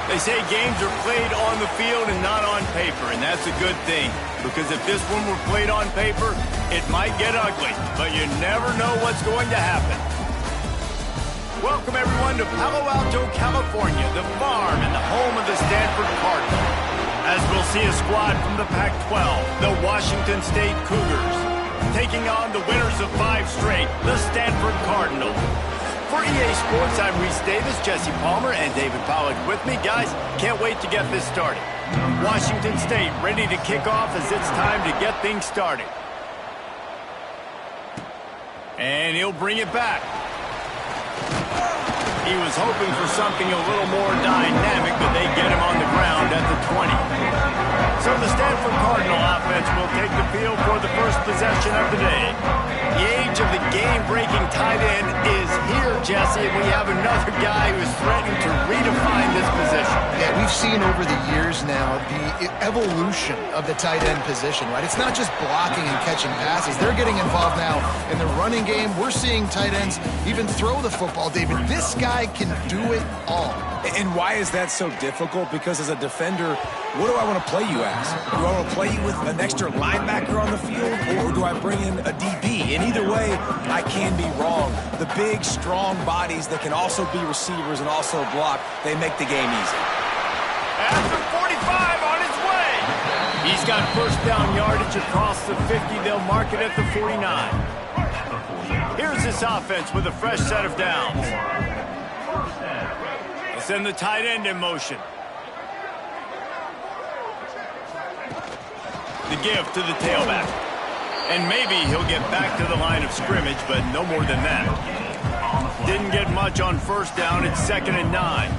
They say games are played on the field and not on paper, and that's a good thing. Because if this one were played on paper, it might get ugly, but you never know what's going to happen. Welcome, everyone, to Palo Alto, California, the farm and the home of the Stanford Cardinals. As we'll see a squad from the Pac-12, the Washington State Cougars, taking on the winners of 5 straight, the Stanford Cardinals. For EA Sports, I'm Reese Davis, Jesse Palmer, and David Pollack with me. Guys, can't wait to get this started. Washington State ready to kick off as it's time to get things started. And he'll bring it back. He was hoping for something a little more dynamic, but they get him on the ground at the 20. So the Stanford Cardinal offense will take the field for the first possession of the day. The age of the game-breaking tight end is here, Jesse, and we have another guy who's threatening to redefine this position. Yeah, we've seen over the years now the evolution of the tight end position, right? It's not just blocking and catching passes. They're getting involved now in the running game. We're seeing tight ends even throw the football, David. This guy can do it all. And why is that so difficult? Because as a defender, what do I want to play you as? Do I want to play you with an extra linebacker on the field, or do I bring in a DB? And either way, I can be wrong. The big, strong bodies that can also be receivers and also block, they make the game easy. After 45 on his way. He's got first down yardage across the 50. They'll mark it at the 49. Here's this offense with a fresh set of downs. Send the tight end in motion. The give to the tailback. And maybe he'll get back to the line of scrimmage, but no more than that. Didn't get much on first down. It's 2nd and 9.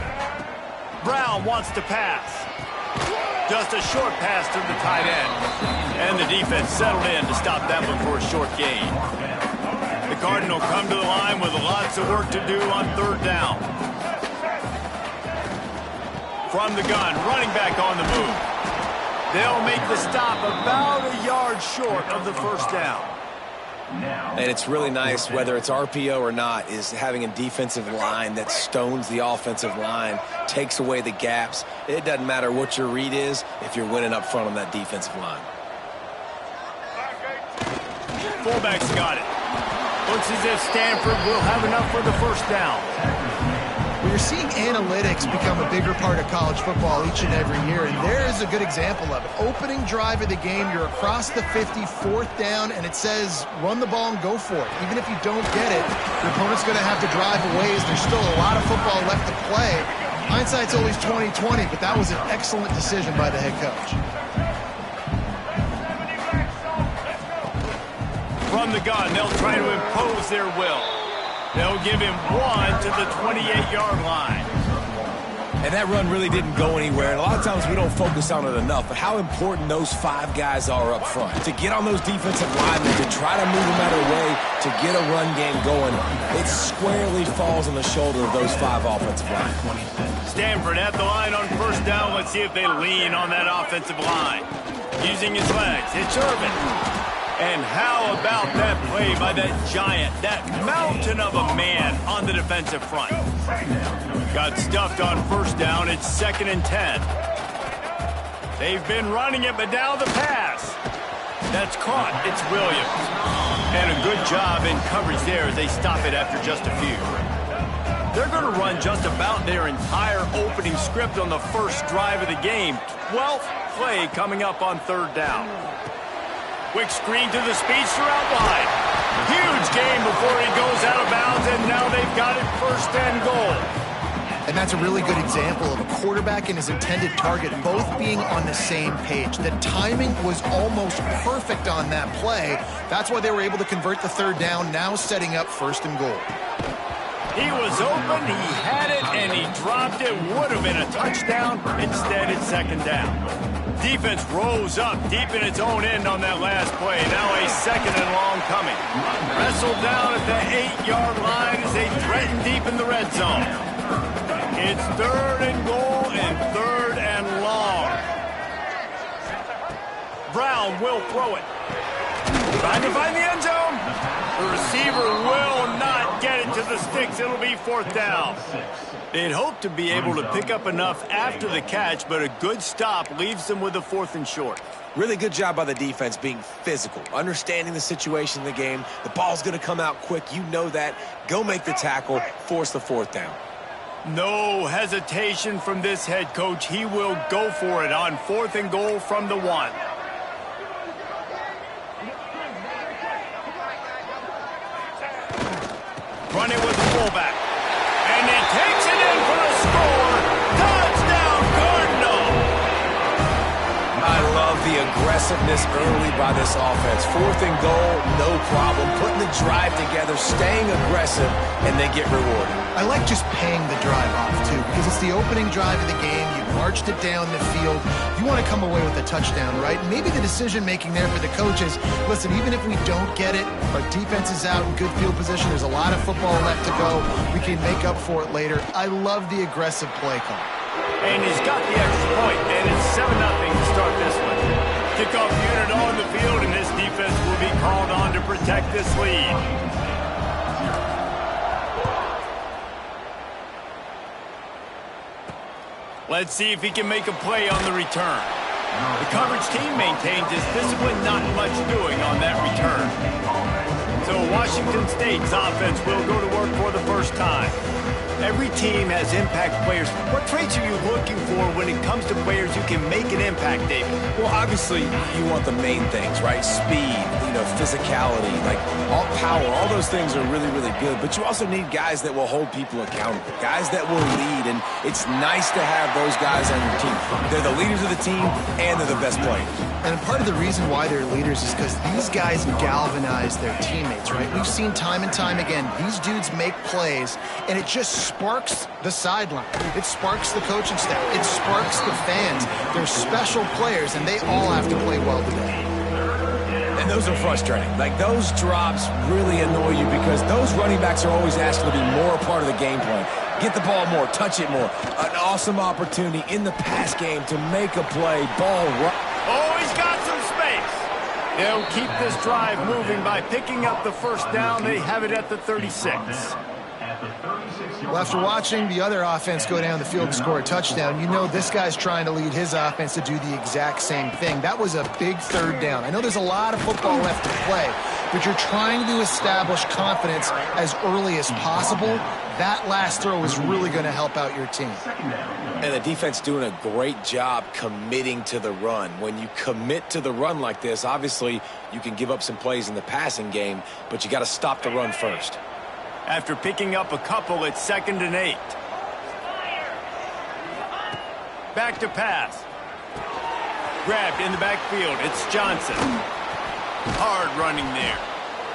Brown wants to pass. Just a short pass to the tight end. And the defense settled in to stop that one for a short gain. The Cardinal come to the line with lots of work to do on 3rd down. From the gun, running back on the move. They'll make the stop about a yard short of the first down. And it's really nice, whether it's RPO or not, is having a defensive line that stones the offensive line, takes away the gaps. It doesn't matter what your read is if you're winning up front on that defensive line. Fullback's got it. Looks as if Stanford will have enough for the first down. We're seeing analytics become a bigger part of college football each and every year, and there is a good example of it. Opening drive of the game, you're across the 50, 4th down, and it says run the ball and go for it. Even if you don't get it, your opponent's going to have to drive away as there's still a lot of football left to play. Hindsight's always 20/20, but that was an excellent decision by the head coach. From the gun, they'll try to impose their will. They'll give him 1 to the 28-yard line. And that run really didn't go anywhere. And a lot of times we don't focus on it enough, but how important those 5 guys are up front. To get on those defensive linemen, to try to move them out of the way, to get a run game going, it squarely falls on the shoulder of those 5 offensive linemen. Stanford at the line on first down. Let's see if they lean on that offensive line. Using his legs, it's Irvin. And how about that play by that giant, that mountain of a man on the defensive front? Got stuffed on first down. It's 2nd and 10. They've been running it, but now the pass. That's caught. It's Williams. And a good job in coverage there as they stop it after just a few. They're going to run just about their entire opening script on the first drive of the game. 12th play coming up on 3rd down. Quick screen to the speedster out wide. Huge game before he goes out of bounds, and now they've got it 1st and goal. And that's a really good example of a quarterback and his intended target both being on the same page. The timing was almost perfect on that play. That's why they were able to convert the 3rd down, now setting up 1st and goal. He was open, he had it, and he dropped it. Would have been a touchdown. Instead, it's 2nd down. Defense rose up deep in its own end on that last play. Now a 2nd and long coming. Wrestled down at the 8-yard line as they threaten deep in the red zone. It's 3rd and goal and 3rd and long. Brown will throw it. Trying to find the end zone. The receiver will not get it it to the sticks. It'll be 4th down. They'd hope to be able to pick up enough after the catch, but a good stop leaves them with a 4th and short. Really good job by the defense being physical, understanding the situation in the game. The ball's going to come out quick. You know that. Go make the tackle, force the 4th down. No hesitation from this head coach. He will go for it on 4th and goal from the 1. Running with the fullback. And he takes it in for a score. Touchdown, Cardinal! I love the aggressiveness early by this offense. 4th and goal, no problem. Putting the drive together, staying aggressive, and they get rewarded. I like just paying the drive off, too, because it's the opening drive of the game. You marched it down the field. You want to come away with a touchdown, right? Maybe the decision-making there for the coaches, listen, even if we don't get it, our defense is out in good field position. There's a lot of football left to go. We can make up for it later. I love the aggressive play call. And he's got the extra point, and it's 7-0 to start this one. Kickoff unit on the field, and this defense will be called on to protect this lead. Let's see if he can make a play on the return. The coverage team maintains his discipline, not much doing on that return. So Washington State's offense will go to work for the first time. Every team has impact players. What traits are you looking for when it comes to players who can make an impact, David? Well, obviously, you want the main things, right? Speed, physicality, like all power, all those things are really, really good. But you also need guys that will hold people accountable, guys that will lead, and it's nice to have those guys on your team. They're the leaders of the team, and they're the best players. And part of the reason why they're leaders is because these guys galvanize their teammates, right? We've seen time and time again, these dudes make plays, and it just sparks the sideline. It sparks the coaching staff. It sparks the fans. They're special players, and they all have to play well together. And those are frustrating. Like, those drops really annoy you because those running backs are always asked to be more a part of the game plan. Get the ball more, touch it more. An awesome opportunity in the pass game to make a play. Ball right. Oh, he's got some space. They'll keep this drive moving by picking up the 1st down. They have it at the 36. Well, after watching the other offense go down the field and score a touchdown, you know this guy's trying to lead his offense to do the exact same thing. That was a big 3rd down. I know there's a lot of football left to play, but you're trying to establish confidence as early as possible. That last throw is really going to help out your team. And the defense doing a great job committing to the run. When you commit to the run like this, obviously you can give up some plays in the passing game, but you got to stop the run first. After picking up a couple, it's 2nd and 8. Back to pass. Grabbed in the backfield. It's Johnson. Hard running there.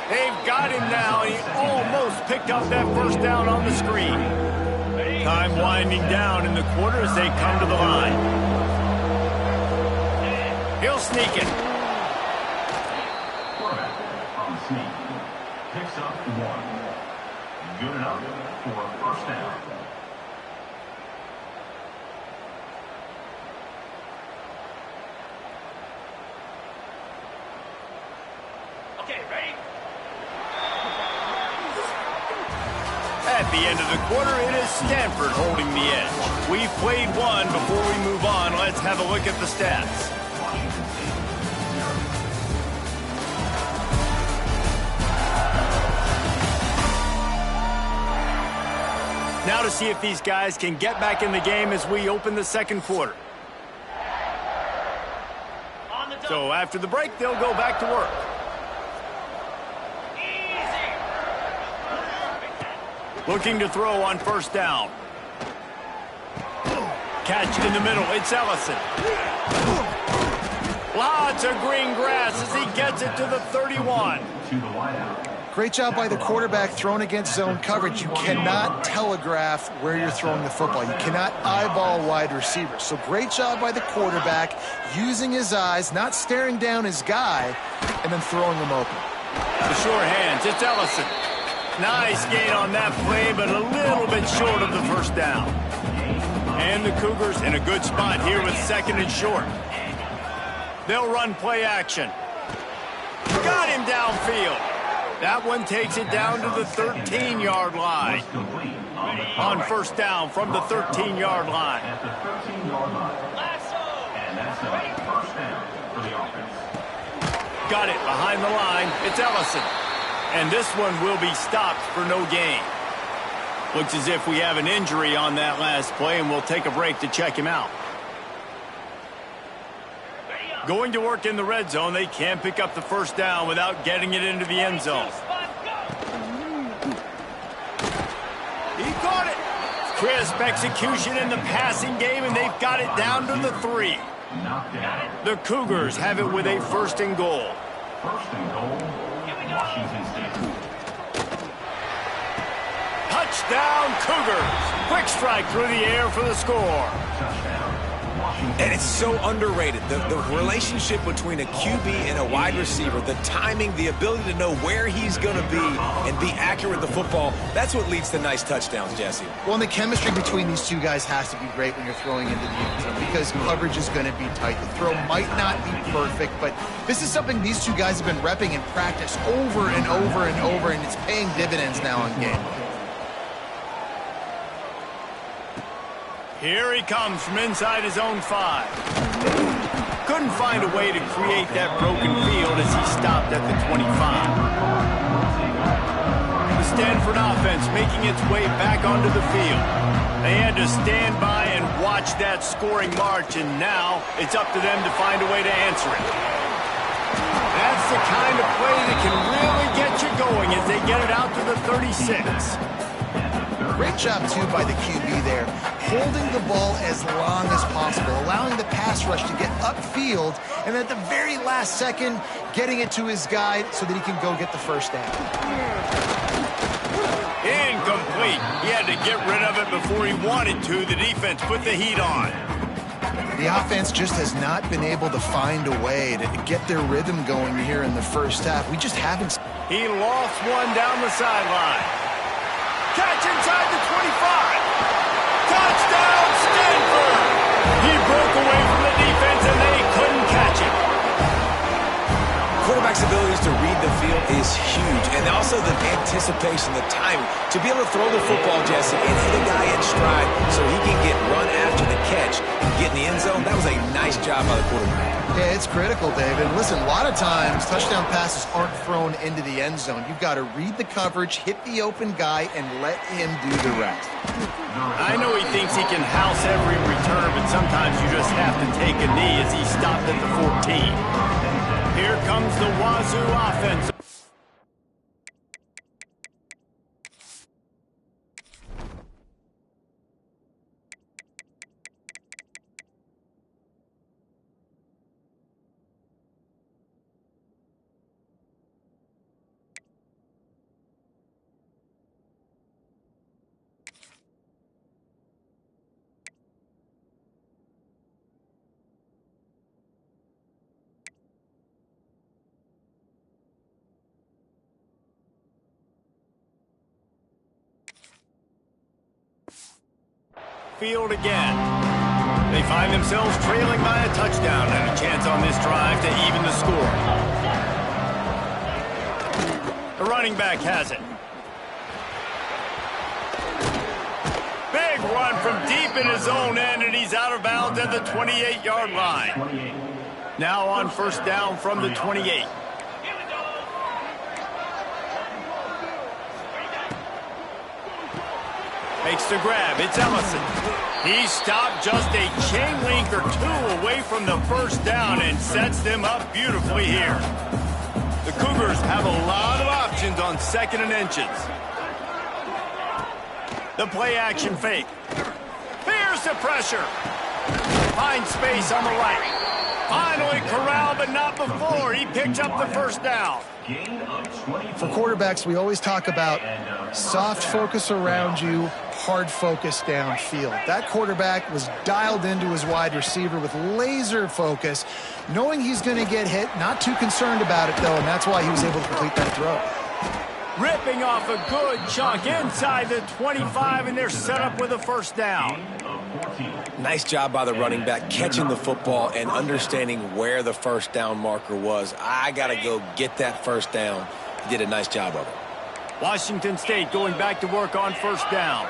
They've got him now, and he almost picked up that 1st down on the screen. Time winding down in the quarter as they come to the line. He'll sneak it. On sneak. Picks up 1. Good enough for a 1st down. Okay, ready? At the end of the quarter, it is Stanford holding the edge. We've played one. Before we move on, let's have a look at the stats. Now to see if these guys can get back in the game as we open the 2nd quarter. So after the break, they'll go back to work. Looking to throw on 1st down. Catch in the middle. It's Ellison. Lots of green grass as he gets it to the 31. Great job by the quarterback throwing against zone coverage. You cannot telegraph where you're throwing the football. You cannot eyeball wide receivers. So great job by the quarterback using his eyes, not staring down his guy, and then throwing him open. The sure hands. It's Ellison. Nice gain on that play, but a little bit short of the 1st down. And the Cougars in a good spot here with 2nd and short. They'll run play action. Got him downfield. That one takes it down to the 13-yard line. On first down from the 13-yard line. At the 13-yard line. And that's a first down for the offense. Got it behind the line. It's Ellison. And this one will be stopped for no gain. Looks as if we have an injury on that last play, and we'll take a break to check him out. Going to work in the red zone. They can't pick up the first down without getting it into the end zone. He caught it. Crisp execution in the passing game, and they've got it down to the 3. The Cougars have it with a first and goal. First and goal, Washington State. Touchdown, Cougars. Quick strike through the air for the score. Touchdown, Washington. And it's so underrated. The relationship between a QB and a wide receiver, the timing, the ability to know where he's going to be and be accurate with the football, that's what leads to nice touchdowns, Jesse. Well, and the chemistry between these two guys has to be great when you're throwing into the end zone because coverage is going to be tight. The throw might not be perfect, but this is something these two guys have been repping in practice over and over and over, and it's paying dividends now in game. Here he comes from inside his own 5. Couldn't find a way to create that broken field as he stopped at the 25. The Stanford offense making its way back onto the field. They had to stand by and watch that scoring march, and now it's up to them to find a way to answer it. That's the kind of play that can really get you going as they get it out to the 36. Great job, too, by the QB there, holding the ball as long as possible, allowing the pass rush to get upfield, and at the very last second, getting it to his guy so that he can go get the first down. Incomplete. He had to get rid of it before he wanted to. The defense put the heat on. The offense just has not been able to find a way to get their rhythm going here in the first half. We just haven't. He lost one down the sideline. Catch inside the 25. Touchdown, Stanford! He broke away from the defense, and they couldn't catch him. Quarterback's abilities to read the field is huge, and also the anticipation, the timing. To be able to throw the football, Jesse, and hit a guy in stride so he can get run after the catch and get in the end zone, that was a nice job by the quarterback. Yeah, it's critical, David. Listen, a lot of times touchdown passes aren't thrown into the end zone. You've got to read the coverage, hit the open guy, and let him do the rest. I know he thinks he can house every return, but sometimes you just have to take a knee as he stopped at the 14. Here comes the Wazoo offense. Field again. They find themselves trailing by a touchdown and a chance on this drive to even the score. The running back has it. Big run from deep in his own end, and he's out of bounds at the 28-yard line. Now on first down from the 28. Makes the grab. It's Ellison. He stopped just a chain link or two away from the first down and sets them up beautifully here. The Cougars have a lot of options on second and inches. The play action fake. Here's the pressure. Finds space on the right. Finally corralled, but not before. He picked up the first down. For quarterbacks, we always talk about soft focus around you, hard focus downfield. That quarterback was dialed into his wide receiver with laser focus, knowing he's going to get hit, not too concerned about it, though, and that's why he was able to complete that throw. Ripping off a good chunk inside the 25, and they're set up with a first down. Nice job by the running back, catching the football and understanding where the first down marker was. I got to go get that first down. He did a nice job of it. Washington State going back to work on first down.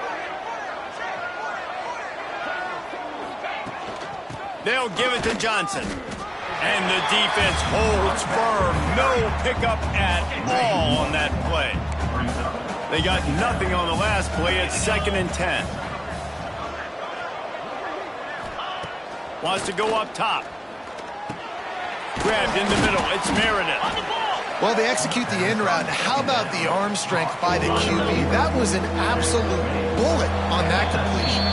They'll give it to Johnson. And the defense holds firm. No pickup at all on that play. They got nothing on the last play. It's 2nd and 10. Wants to go up top. Grabbed in the middle. It's Meredith. Well, they execute the in route. How about the arm strength by the QB? That was an absolute bullet on that completion.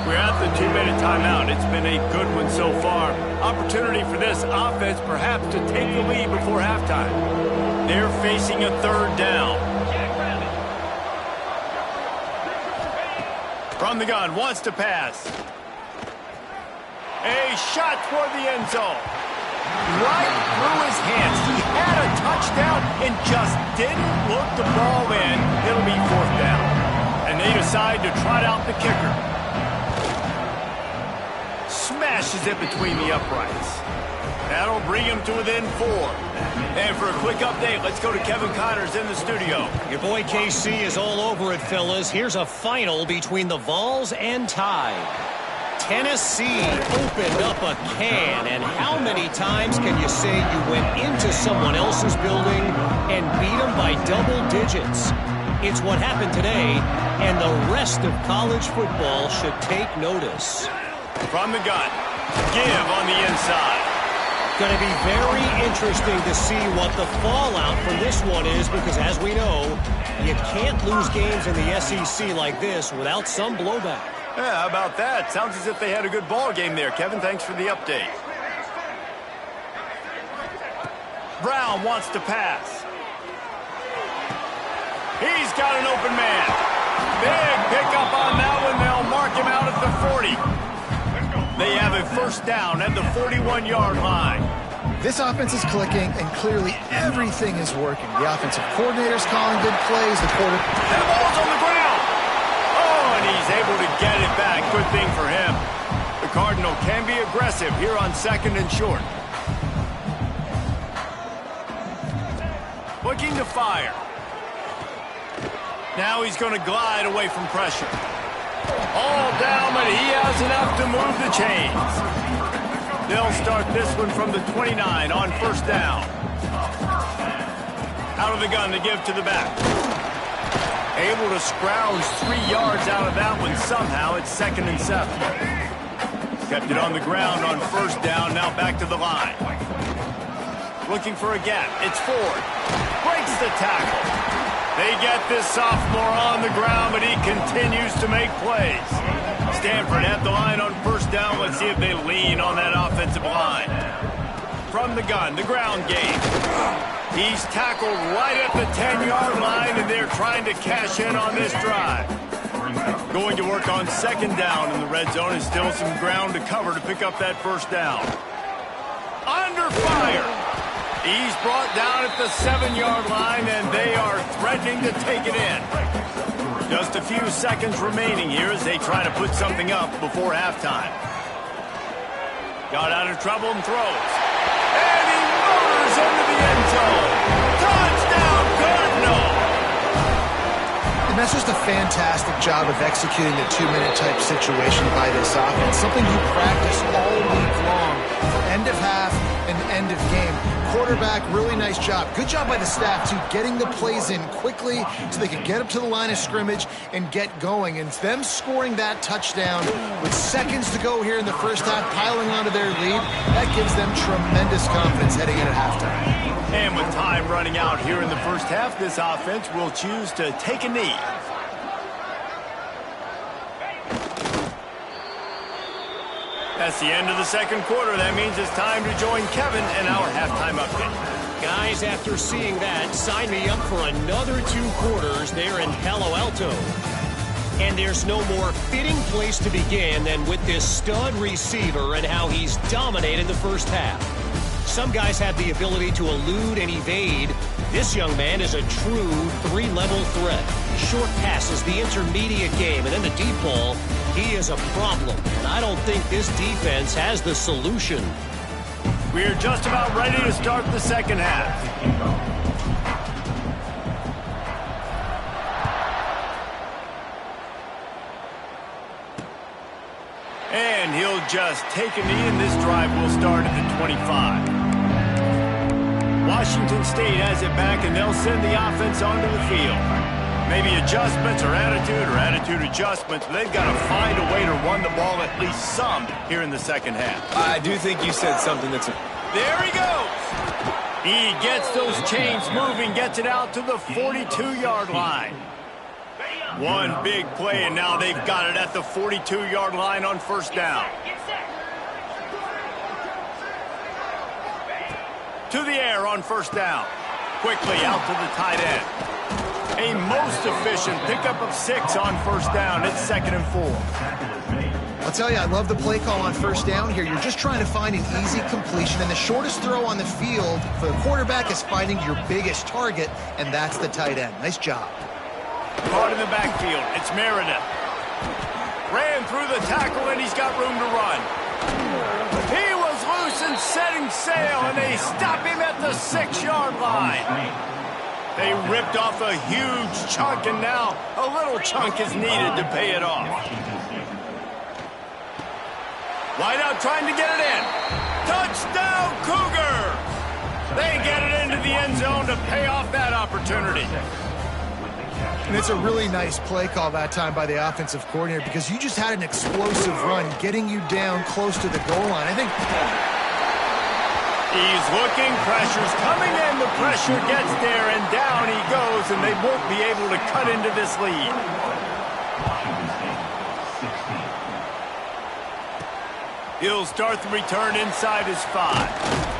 We're at the 2-minute timeout. It's been a good one so far. Opportunity for this offense perhaps to take the lead before halftime. They're facing a 3rd down. From the gun, wants to pass. A shot toward the end zone. Right through his hands. He had a touchdown and just didn't look the ball in. It'll be 4th down. And they decide to trot out the kicker. Smashes it between the uprights. That'll bring him to within 4. And for a quick update, let's go to Kevin Connors in the studio. Your boy KC is all over it, fellas. Here's a final between the Vols and Tide. Tennessee opened up a can, and how many times can you say you went into someone else's building and beat them by double digits? It's what happened today, and the rest of college football should take notice. From the gun, give on the inside. Going to be very interesting to see what the fallout from this one is, because as we know, you can't lose games in the SEC like this without some blowback. Yeah, how about that? Sounds as if they had a good ball game there. Kevin, thanks for the update. Brown wants to pass. He's got an open man. Big pickup on that one. They'll mark him out at the 40. They have a 1st down at the 41-yard line. This offense is clicking, and clearly everything is working. The offensive coordinator's calling good plays. The And the ball's on the ground. Oh, and he's able to get it back. Good thing for him. The Cardinal can be aggressive here on 2nd and short. Looking to fire. Now he's going to glide away from pressure. All down, but he has enough to move the chains. They'll start this one from the 29 on 1st down. Out of the gun to give to the back. Able to scrounge 3 yards out of that one somehow. It's 2nd and 7. Kept it on the ground on 1st down. Now back to the line. Looking for a gap. It's Ford. Breaks the tackle. They get this sophomore on the ground, but he continues to make plays. Stanford at the line on 1st down. Let's see if they lean on that offensive line. From the gun, the ground game. He's tackled right at the 10-yard line, and they're trying to cash in on this drive. Going to work on 2nd down in the red zone, and still some ground to cover to pick up that 1st down. Under fire. He's brought down at the 7-yard line, and they are threatening to take it in. Just a few seconds remaining here as they try to put something up before halftime. Got out of trouble and throws. And he motors into the end zone. Touchdown, Cardinal! And that's just a fantastic job of executing the 2-minute type situation by this offense. Something you practice all week long for end of half and end of game. Quarterback, really nice job. Good job by the staff, too, getting the plays in quickly so they could get up to the line of scrimmage and get going. And them scoring that touchdown with seconds to go here in the 1st half, piling onto their lead, that gives them tremendous confidence heading into halftime. And with time running out here in the 1st half, this offense will choose to take a knee. That's the end of the 2nd quarter. That means it's time to join Kevin and our halftime update. Guys, after seeing that, sign me up for another 2 quarters there in Palo Alto. And there's no more fitting place to begin than with this stud receiver and how he's dominated the 1st half. Some guys have the ability to elude and evade. This young man is a true 3-level threat. Short passes, the intermediate game, and then the deep ball. He is a problem, and I don't think this defense has the solution. We're just about ready to start the 2nd half. And he'll just take a knee, and this drive will start at the 25. Washington State has it back, and they'll send the offense onto the field. Maybe adjustments or attitude adjustments. But they've got to find a way to run the ball at least some here in the second half. I do think you said something that's... There he goes. He gets those chains moving, gets it out to the 42-yard line. One big play, and now they've got it at the 42-yard line on first down. To the air on first down. Quickly out to the tight end. A most efficient pickup of 6 on first down. It's 2nd and 4. I'll tell you, I love the play call on first down here. You're just trying to find an easy completion, and the shortest throw on the field for the quarterback is finding your biggest target, and that's the tight end. Nice job. Caught in the backfield. It's Meredith. Ran through the tackle, and he's got room to run. He was loose and setting sail, and they stop him at the 6-yard line. They ripped off a huge chunk, and now a little chunk is needed to pay it off. Wideout trying to get it in. Touchdown, Cougar! They get it into the end zone to pay off that opportunity. And it's a really nice play call that time by the offensive coordinator because you just had an explosive run getting you down close to the goal line. I think he's looking, pressure's coming in, the pressure gets there, and down he goes, and they won't be able to cut into this lead. He'll start the return inside his 5.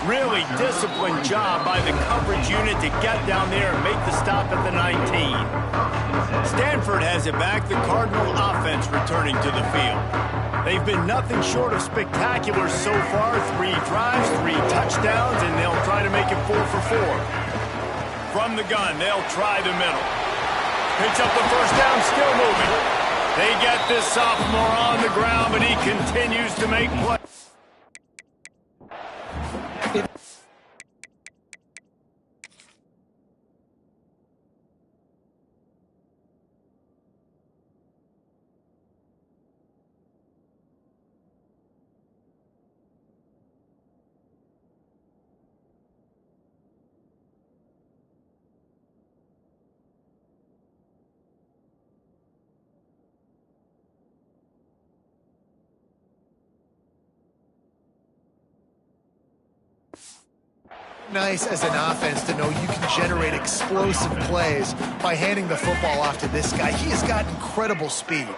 Really disciplined job by the coverage unit to get down there and make the stop at the 19. Stanford has it back, the Cardinal offense returning to the field. They've been nothing short of spectacular so far. 3 drives, 3 touchdowns, and they'll try to make it 4 for 4. From the gun, they'll try the middle. Picks up the first down, still moving. They get this sophomore on the ground, but he continues to make plays. Nice as an offense to know you can generate explosive plays by handing the football off to this guy. He has got incredible speed.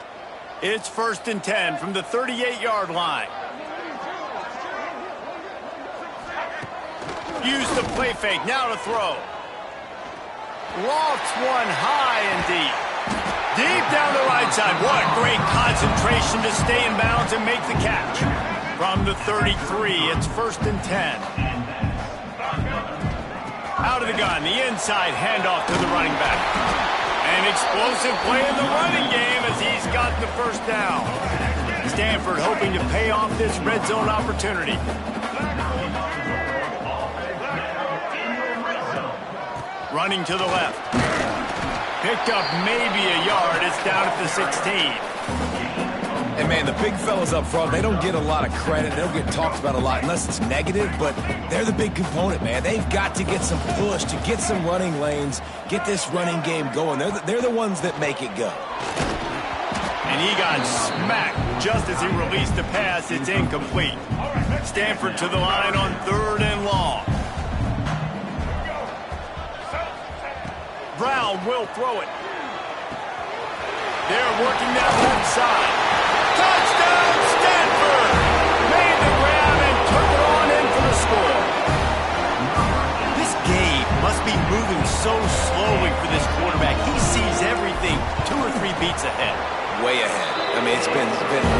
It's 1st and 10 from the 38-yard line. Use the play fake, now to throw. Lofts one high and deep. Deep down the right side. What great concentration to stay in bounds and make the catch. From the 33, it's 1st and 10. Out of the gun, the inside handoff to the running back. An explosive play in the running game as he's got the first down. Stanford hoping to pay off this red zone opportunity. Running to the left. Picked up maybe a yard. It's down at the 16. And, man, the big fellas up front, they don't get a lot of credit. They don't get talked about a lot unless it's negative, but they're the big component, man. They've got to get some push, to get some running lanes, get this running game going. They're the ones that make it go. And he got smacked just as he released the pass. It's incomplete. Stanford to the line on 3rd and long. Brown will throw it. They're working that left side. Touchdown, Stanford! Made the grab and took it on in for the score. This game must be moving so slowly for this quarterback. He sees everything 2 or 3 beats ahead. Way ahead. I mean, it's been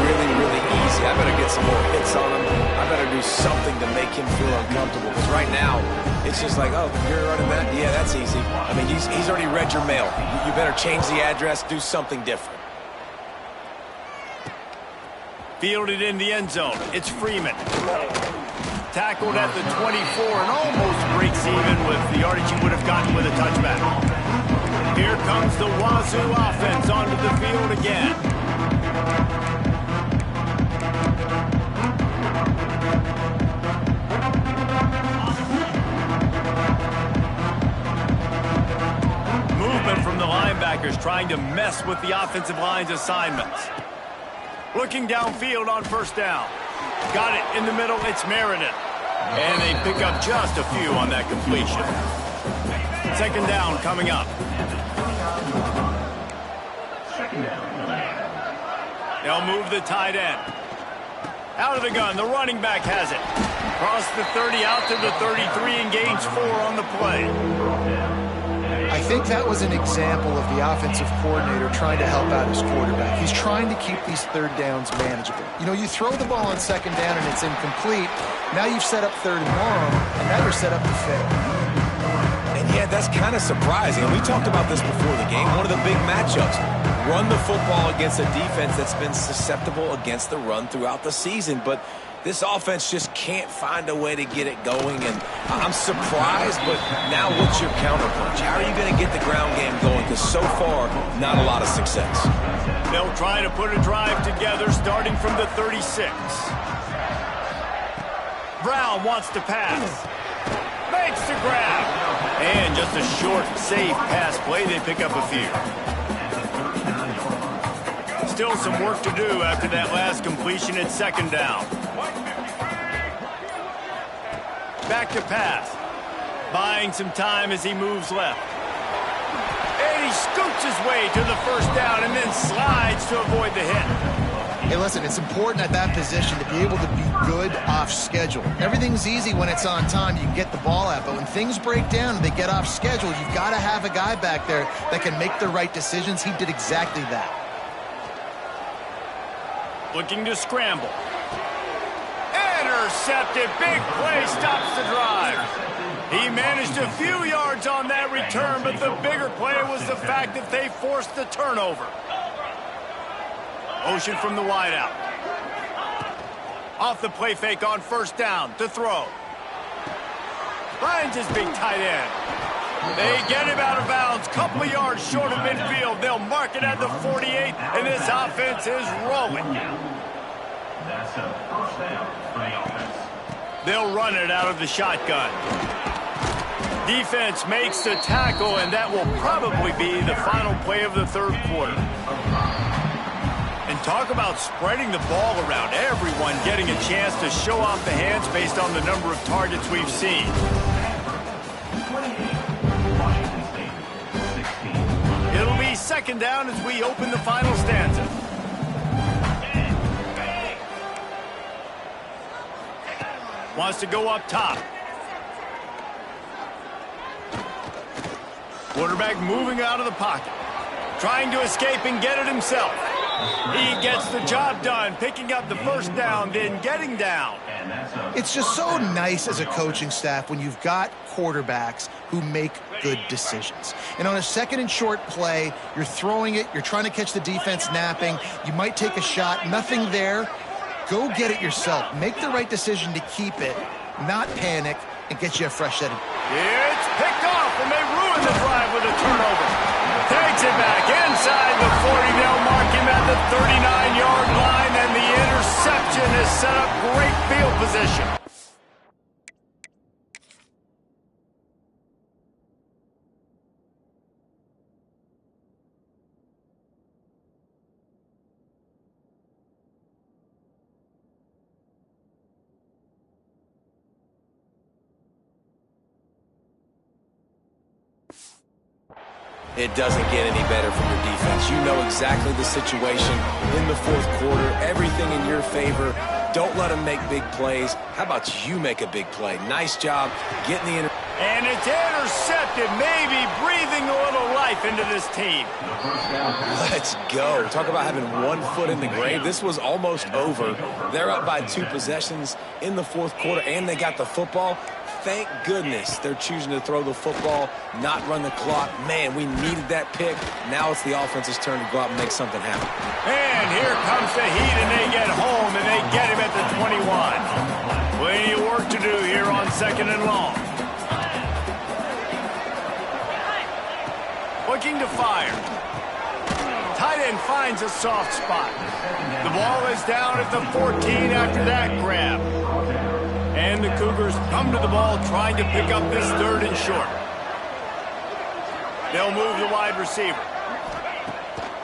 really, really easy. I better get some more hits on him. I better do something to make him feel uncomfortable. Because right now, it's just like, oh, you're running that? Yeah, that's easy. I mean, he's already read your mail. You better change the address, do something different. Fielded in the end zone. It's Freeman. Tackled at the 24 and almost breaks even with the yardage he would have gotten with a touchback. Here comes the Wazoo offense onto the field again. trying to mess with the offensive line's assignments. Looking downfield on first down. Got it in the middle, it's Meredith. And they pick up just a few on that completion. Second down coming up. They'll move the tight end. Out of the gun, the running back has it. Across the 30, out to the 33, and gains 4 on the play. I think that was an example of the offensive coordinator trying to help out his quarterback. He's trying to keep these third downs manageable. You know, you throw the ball on second down and it's incomplete. Now you've set up third and long, and now you're set up to fail. And yeah, that's kind of surprising. And we talked about this before the game. One of the big matchups. Run the football against a defense that's been susceptible against the run throughout the season. But this offense just can't find a way to get it going, and I'm surprised, but now what's your counterpunch? How are you going to get the ground game going? Because so far, not a lot of success. They'll try to put a drive together starting from the 36. Brown wants to pass. Makes the grab. And just a short, safe pass play. They pick up a few. Still some work to do after that last completion at second down. Back to pass. Buying some time as he moves left. And he scoots his way to the first down and then slides to avoid the hit. Hey, listen, it's important at that position to be able to be good off schedule. Everything's easy when it's on time. You can get the ball out. But when things break down and they get off schedule, you've got to have a guy back there that can make the right decisions. He did exactly that. Looking to scramble. Intercepted. Big play stops the drive. He managed a few yards on that return, but the bigger play was the fact that they forced the turnover. Motion from the wideout. Off the play fake on first down to throw. Finds his big tight end. They get him out of bounds, couple of yards short of midfield. They'll mark it at the 48, and this offense is rolling. That's a first down for the offense. They'll run it out of the shotgun. Defense makes the tackle, and that will probably be the final play of the third quarter. And talk about spreading the ball around. Everyone getting a chance to show off the hands based on the number of targets we've seen. It'll be second down as we open the final stanza. Wants to go up top. Quarterback moving out of the pocket. Trying to escape and get it himself. He gets the job done, picking up the first down, then getting down. It's just so nice as a coaching staff when you've got quarterbacks who make good decisions. And on a second and short play, you're throwing it, you're trying to catch the defense napping, you might take a shot, nothing there. Go get it yourself. Make the right decision to keep it, not panic, and get you a fresh set. It's picked off, and they ruin the drive with a turnover. Takes it back inside the 40. They'll mark him at the 39-yard line, and the interception has set up great field position. It doesn't get any better from your defense. You know exactly the situation in the fourth quarter. Everything in your favor. Don't let them make big plays. How about you make a big play? Nice job getting the interception. And it's intercepted, maybe breathing a little life into this team. Let's go. Talk about having one foot in the grave. This was almost over. They're up by 2 possessions in the fourth quarter, and they got the football. Thank goodness they're choosing to throw the football, not run the clock. Man, we needed that pick. Now it's the offense's turn to go out and make something happen. And here comes the heat, and they get home, and they get him at the 21. Plenty of work to do here on second and long. Looking to fire. Tight end finds a soft spot. The ball is down at the 14 after that grab. And the Cougars come to the ball trying to pick up this third and short. They'll move the wide receiver.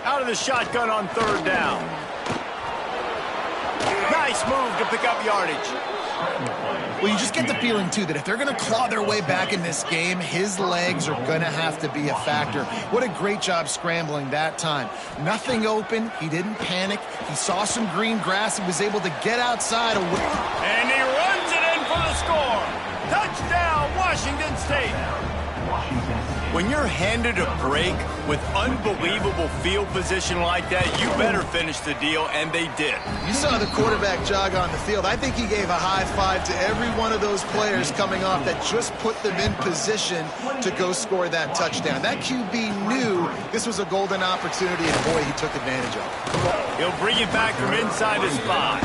Out of the shotgun on third down. Nice move to pick up yardage. Well, you just get the feeling, too, that if they're going to claw their way back in this game, his legs are going to have to be a factor. What a great job scrambling that time. Nothing open. He didn't panic. He saw some green grass and was able to get outside. And he runs it in for the score. Touchdown, Washington State. When you're handed a break with unbelievable field position like that, you better finish the deal, and they did. You saw the quarterback jog on the field. I think he gave a high five to every one of those players coming off that just put them in position to go score that touchdown. That QB knew this was a golden opportunity, and boy, he took advantage of it. He'll bring it back from inside his spot.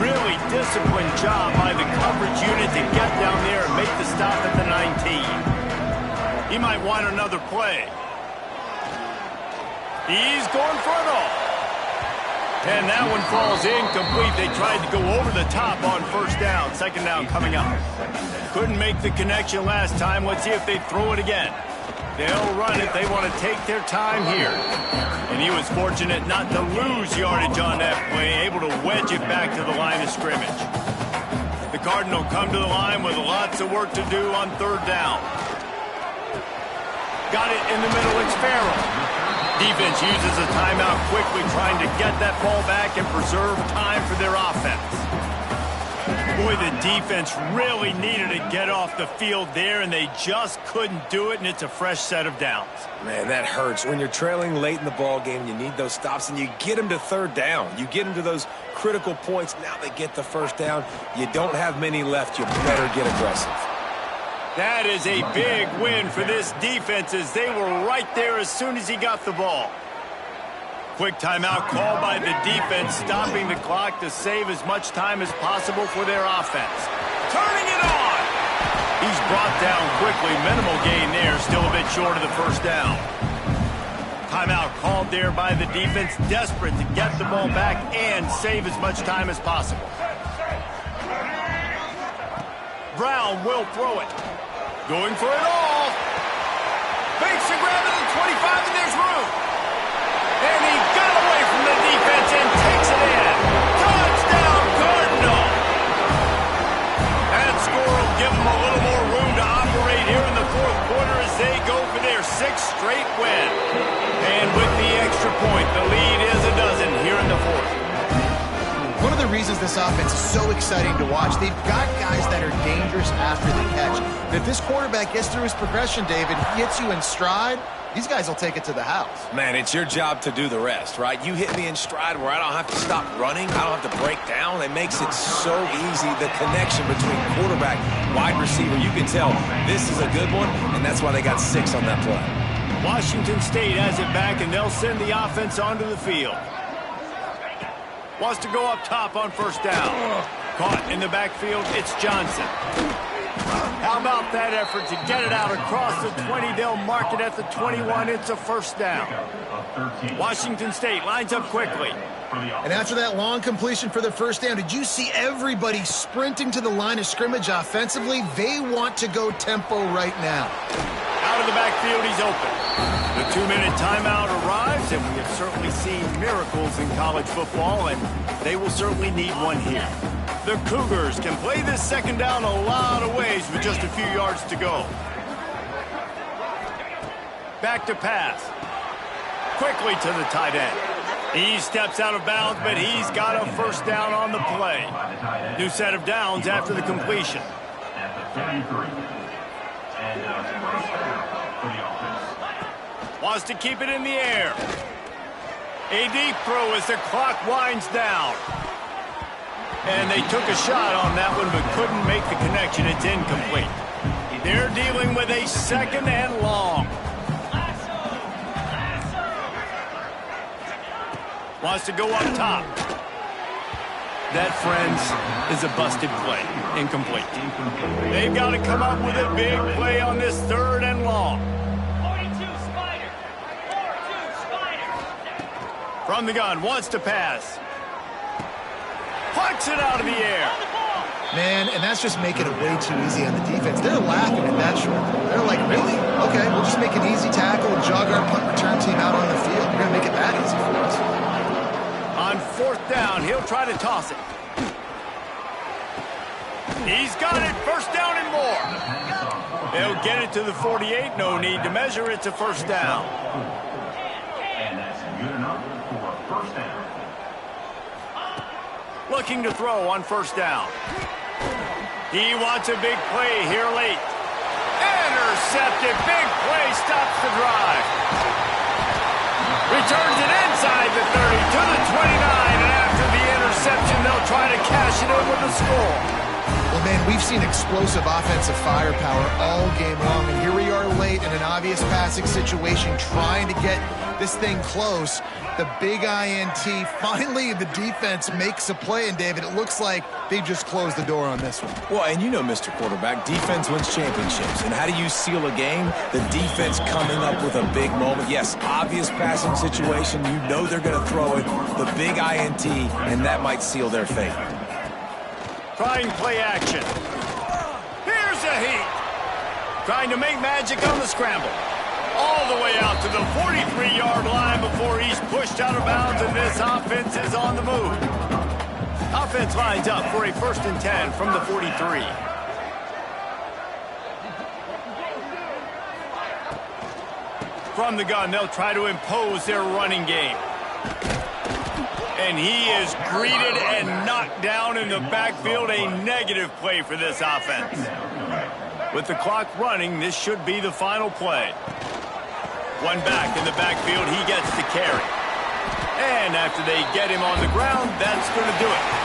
Really disciplined job by the coverage unit to get down there and make the stop at the 19. He might want another play. He's going for it all. And that one falls incomplete. They tried to go over the top on first down. Second down coming up. Couldn't make the connection last time. Let's see if they throw it again. They'll run it. They want to take their time here. And he was fortunate not to lose yardage on that play, able to wedge it back to the line of scrimmage. The Cardinal come to the line with lots of work to do on third down. Got it in the middle, it's Farrell. Defense uses a timeout quickly, trying to get that ball back and preserve time for their offense. Boy, the defense really needed to get off the field there, and they just couldn't do it, and it's a fresh set of downs. Man, that hurts. When you're trailing late in the ball game, you need those stops, and you get them to third down. You get them to those critical points. Now they get the first down. You don't have many left. You better get aggressive. That is a big win for this defense as they were right there as soon as he got the ball. Quick timeout called by the defense, stopping the clock to save as much time as possible for their offense. Turning it on! He's brought down quickly. Minimal gain there, still a bit short of the first down. Timeout called there by the defense, desperate to get the ball back and save as much time as possible. Brown will throw it. Going for it all. Fakes a grab at the 25, and there's room. And he got away from the defense and takes it in. Touchdown, Cardinal. That score will give them a little more room to operate here in the fourth quarter as they go for their sixth straight win. And with the extra point, the lead is a dozen here in the fourth. One of the reasons this offense is so exciting to watch, they've got guys that are dangerous after the catch. And if this quarterback gets through his progression, David, hits you in stride, these guys will take it to the house. Man, it's your job to do the rest, right? You hit me in stride where I don't have to stop running. I don't have to break down. It makes it so easy, the connection between quarterback, wide receiver. You can tell this is a good one, and that's why they got 6 on that play. Washington State has it back, and they'll send the offense onto the field. Wants to go up top on first down. Caught in the backfield, it's Johnson. How about that effort to get it out across the 20? They'll mark it at the 21. It's a first down. Washington State lines up quickly. And after that long completion for the first down, did you see everybody sprinting to the line of scrimmage offensively? They want to go tempo right now. Out of the backfield, he's open. The 2-minute timeout arrives, and we have certainly seen miracles in college football, and they will certainly need one here. The Cougars can play this second down a lot of ways with just a few yards to go. Back to pass. Quickly to the tight end. He steps out of bounds, but he's got a first down on the play. New set of downs after the completion. At the 33. And first down for the offense. Wants to keep it in the air. A deep throw as the clock winds down. And they took a shot on that one, but couldn't make the connection. It's incomplete. They're dealing with a second and long. Wants to go up top. That, friends, is a busted play. Incomplete. They've got to come up with a big play on this third and long. 42 Spider. 42 Spider. From the gun, wants to pass. Plucks it out of the air. Man, and that's just making it way too easy on the defense. They're laughing at that short. They're like, really? Okay, we'll just make an easy tackle and jog our punt return team out on the field. We're going to make it that easy for us. On 4th down, he'll try to toss it. He's got it. 1st down and more. They'll get it to the 48. No need to measure. It's a 1st down. And that's good enough for a 1st down. Looking to throw on 1st down. He wants a big play here late. Intercepted. Big play stops the drive. Returns it inside the 30 to the 29. And after the interception, they'll try to cash it in with a score. Well, man, we've seen explosive offensive firepower all game long, and here we are late in an obvious passing situation trying to get this thing close. The big INT, finally the defense makes a play, and David, it looks like they just closed the door on this one. Well, and you know, Mr. Quarterback, defense wins championships. And how do you seal a game? The defense coming up with a big moment. Yes, obvious passing situation. You know they're going to throw it. The big INT, and that might seal their fate. Trying play action. Here's a heat. Trying to make magic on the scramble. All the way out to the 43-yard line before he's pushed out of bounds, and this offense is on the move. Offense lines up for a 1st and 10 from the 43. From the gun, they'll try to impose their running game. And he is greeted and knocked down in the backfield. A negative play for this offense. With the clock running, this should be the final play. One back in the backfield, he gets the carry. And after they get him on the ground, that's going to do it.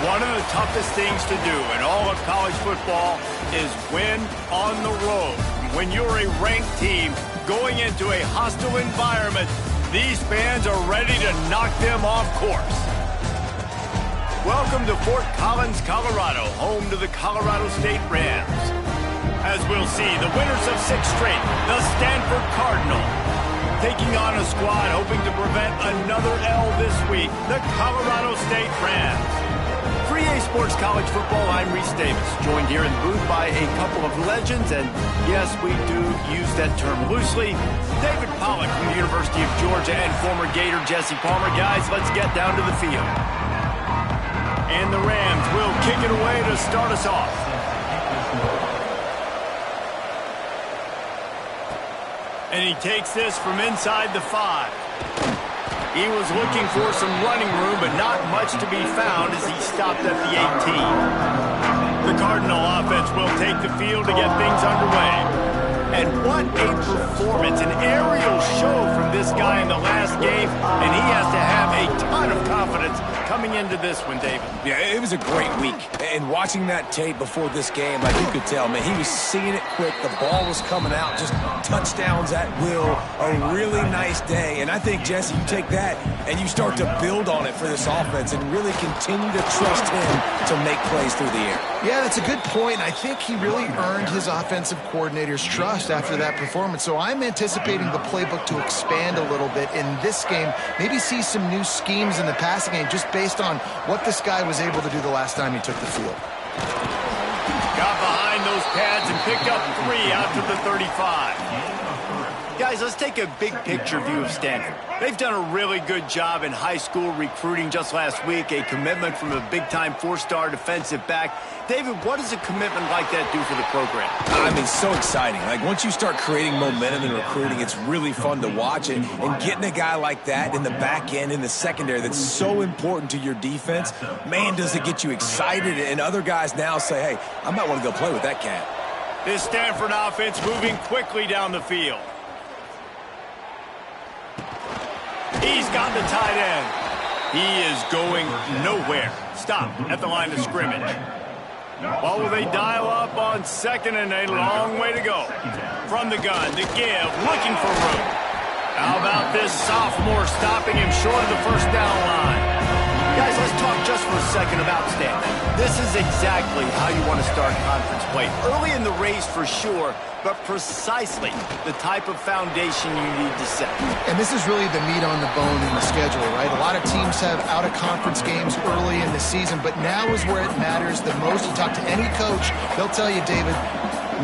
One of the toughest things to do in all of college football is win on the road. When you're a ranked team going into a hostile environment, these fans are ready to knock them off course. Welcome to Fort Collins, Colorado, home to the Colorado State Rams. As we'll see, the winners of 6 straight, the Stanford Cardinal, taking on a squad hoping to prevent another L this week, the Colorado State Rams. For EA Sports College Football, I'm Reese Davis, joined here in the booth by a couple of legends, and yes, we do use that term loosely. David Pollack from the University of Georgia and former Gator Jesse Palmer. Guys, let's get down to the field. And the Rams will kick it away to start us off. And he takes this from inside the 5. He was looking for some running room, but not much to be found as he stopped at the 18. The Cardinal offense will take the field to get things underway. And what a performance, an aerial show from this guy in the last game, and he has to have a ton of confidence coming into this one, David. Yeah, it was a great week. And watching that tape before this game, like you could tell, man, he was seeing it quick. The ball was coming out, just touchdowns at will. A really nice day. And I think, Jesse, you take that and you start to build on it for this offense and really continue to trust him to make plays through the air. Yeah, that's a good point. I think he really earned his offensive coordinator's trust after that performance. So I'm anticipating the playbook to expand a little bit in this game. Maybe see some new schemes in the passing game just based on what this guy was able to do the last time he took the field. Got behind those pads and picked up 3 out to the 35. Guys, let's take a big picture view of Stanford. They've done a really good job in high school recruiting just last week, a commitment from a big-time 4-star defensive back. David, what does a commitment like that do for the program? I mean, so exciting. Like, once you start creating momentum in recruiting, it's really fun to watch it. And getting a guy like that in the back end, in the secondary, that's so important to your defense, man, does it get you excited. And other guys now say, hey, I might want to go play with that cat. This Stanford offense moving quickly down the field. He's got the tight end. He is going nowhere. Stop at the line of scrimmage. Well, will they dial up on 2nd and a long way to go? From the gun, the give, looking for room. How about this sophomore stopping him short of the first down line? Guys, let's talk just for a second about Stanford. This is exactly how you want to start conference play. Early in the race for sure, but precisely the type of foundation you need to set. And this is really the meat on the bone in the schedule, right? A lot of teams have out-of-conference games early in the season, but now is where it matters the most. You talk to any coach, they'll tell you, David,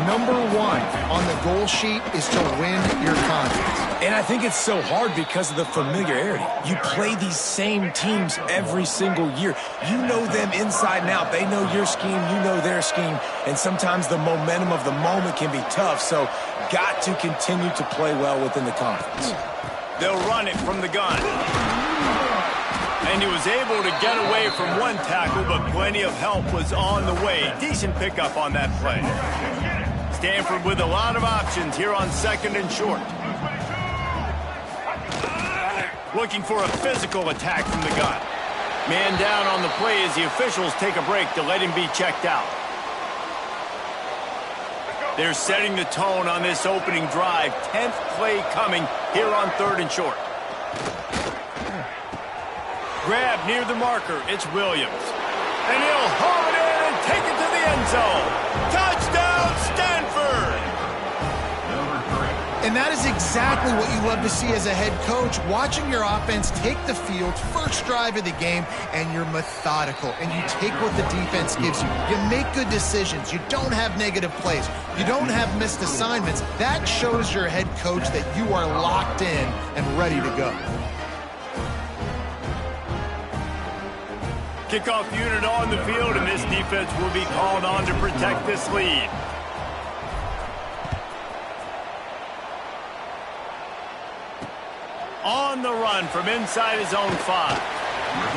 number 1 on the goal sheet is to win your conference. And I think it's so hard because of the familiarity. You play these same teams every single year. You know them inside and out. They know your scheme, you know their scheme, and sometimes the momentum of the moment can be tough, so got to continue to play well within the conference. They'll run it from the gun. And he was able to get away from one tackle, but plenty of help was on the way. Decent pickup on that play. Stanford with a lot of options here on 2nd and short. Looking for a physical attack from the gun. Man down on the play as the officials take a break to let him be checked out. They're setting the tone on this opening drive. 10th play coming here on 3rd and short. Grab near the marker. It's Williams. And he'll haul it in and take it to the end zone. Touchdown, Stanford! And And that is exactly what you love to see as a head coach, watching your offense take the field, first drive of the game, and you're methodical, and you take what the defense gives you. You make good decisions. You don't have negative plays. You don't have missed assignments. That shows your head coach that you are locked in and ready to go. Kickoff unit on the field, and this defense will be called on to protect this lead. On the run from inside his own 5.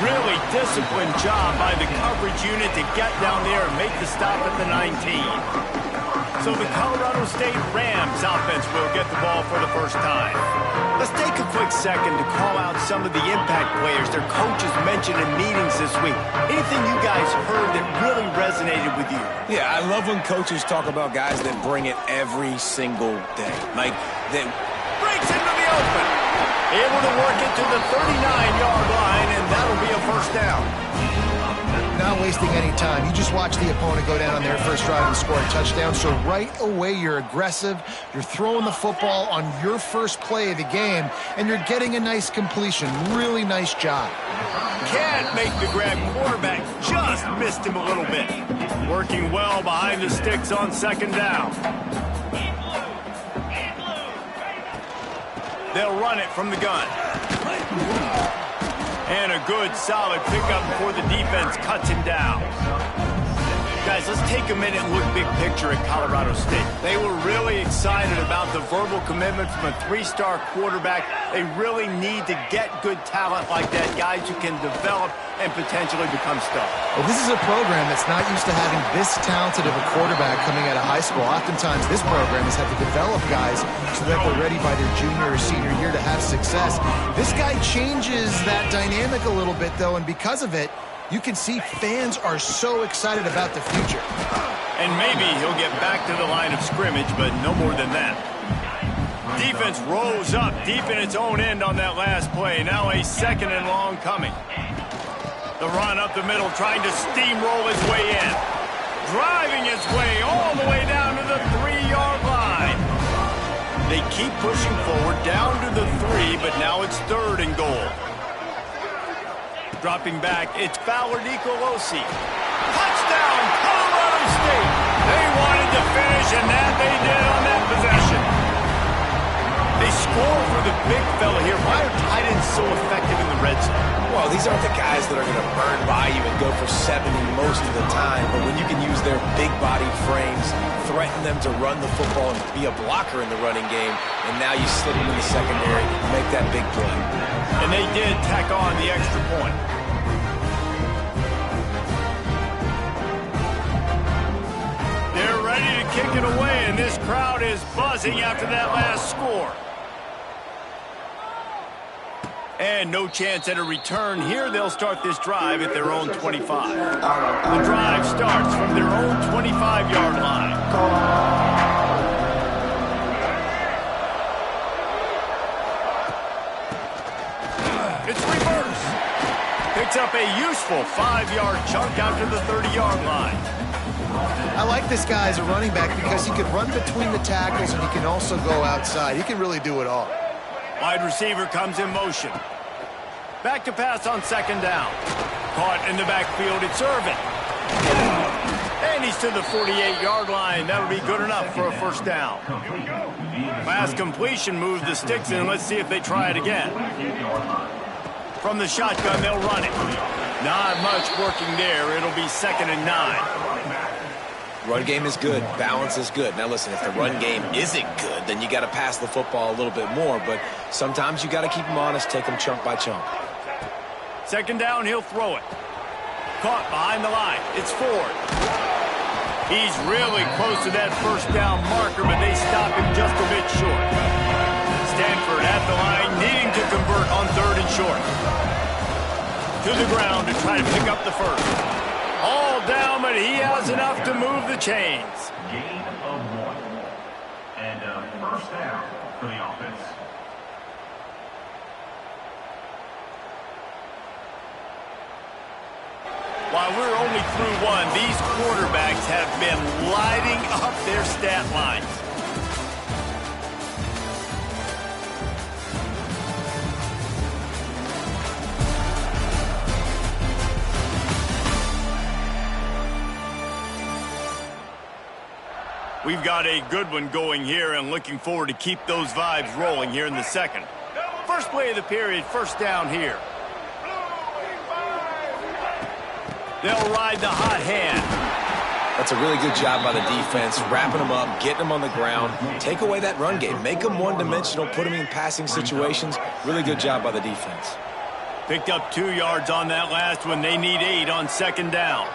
Really disciplined job by the coverage unit to get down there and make the stop at the 19. So the Colorado State Rams offense will get the ball for the first time. Let's take a quick second to call out some of the impact players their coaches mentioned in meetings this week. Anything you guys heard that really resonated with you? Yeah, I love when coaches talk about guys that bring it every single day. Like, they breaks into the open. Able to work it to the 39-yard line, and that'll be a first down. Not wasting any time. You just watch the opponent go down on their first drive and score a touchdown. So right away, you're aggressive. You're throwing the football on your first play of the game, and you're getting a nice completion. Really nice job. Can't make the grab. Quarterback just missed him a little bit. Working well behind the sticks on second down. They'll run it from the gun. And a good, solid pickup before the defense cuts him down. Guys, let's take a minute and look big picture at Colorado State. They were really excited about the verbal commitment from a 3-star quarterback. They really need to get good talent like that, guys who can develop and potentially become stars. Well, this is a program that's not used to having this talented of a quarterback coming out of high school. Oftentimes, this program has had to develop guys so that they're ready by their junior or senior year to have success. This guy changes that dynamic a little bit, though, and because of it, you can see fans are so excited about the future. And maybe he'll get back to the line of scrimmage, but no more than that. Defense rolls up deep in its own end on that last play. Now a second and long coming. The run up the middle, trying to steamroll his way in. Driving his way all the way down to the 3-yard line. They keep pushing forward down to the 3, but now it's 3rd and goal. Dropping back, it's Fowler Nicolosi. Touchdown, Colorado State. They wanted to finish, and that they did on that possession. They score for the big fella here. Why are tight ends so effective in the red zone? Well, these aren't the guys that are going to burn by you and go for 70 most of the time, but when you can use their big body frames, threaten them to run the football and be a blocker in the running game, and now you slip them in the secondary, make that big play. And they did tack on the extra point. They're ready to kick it away, and this crowd is buzzing after that last score. And no chance at a return here. They'll start this drive at their own 25. The drive starts from their own 25-yard line. It's reverse. Picks up a useful 5-yard chunk out to the 30-yard line. I like this guy as a running back because he can run between the tackles and he can also go outside. He can really do it all. Wide receiver comes in motion. Back to pass on second down. Caught in the backfield, it's Irvin. And he's to the 48-yard line. That'll be good enough for a first down. Last completion moves the sticks in. Let's see if they try it again. From the shotgun, they'll run it. Not much working there. It'll be 2nd and 9. Run game is good. Balance is good. Now, listen, if the run game isn't good, then you got to pass the football a little bit more. But sometimes you got to keep them honest, take them chunk by chunk. Second down, he'll throw it. Caught behind the line. It's Ford. He's really close to that first down marker, but they stop him just a bit short. Stanford at the line, needing to convert on 3rd and short. To the ground to try to pick up the first. All down, but he has enough to move the chains. Gain of 1. And a first down for the offense. While we're only through one, these quarterbacks have been lighting up their stat lines. They've got a good one going here and looking forward to keep those vibes rolling here in the second. First play of the period, first down here. They'll ride the hot hand. That's a really good job by the defense, wrapping them up, getting them on the ground. Take away that run game. Make them one-dimensional, put them in passing situations. Really good job by the defense. Picked up 2 yards on that last one. They need 8 on second down.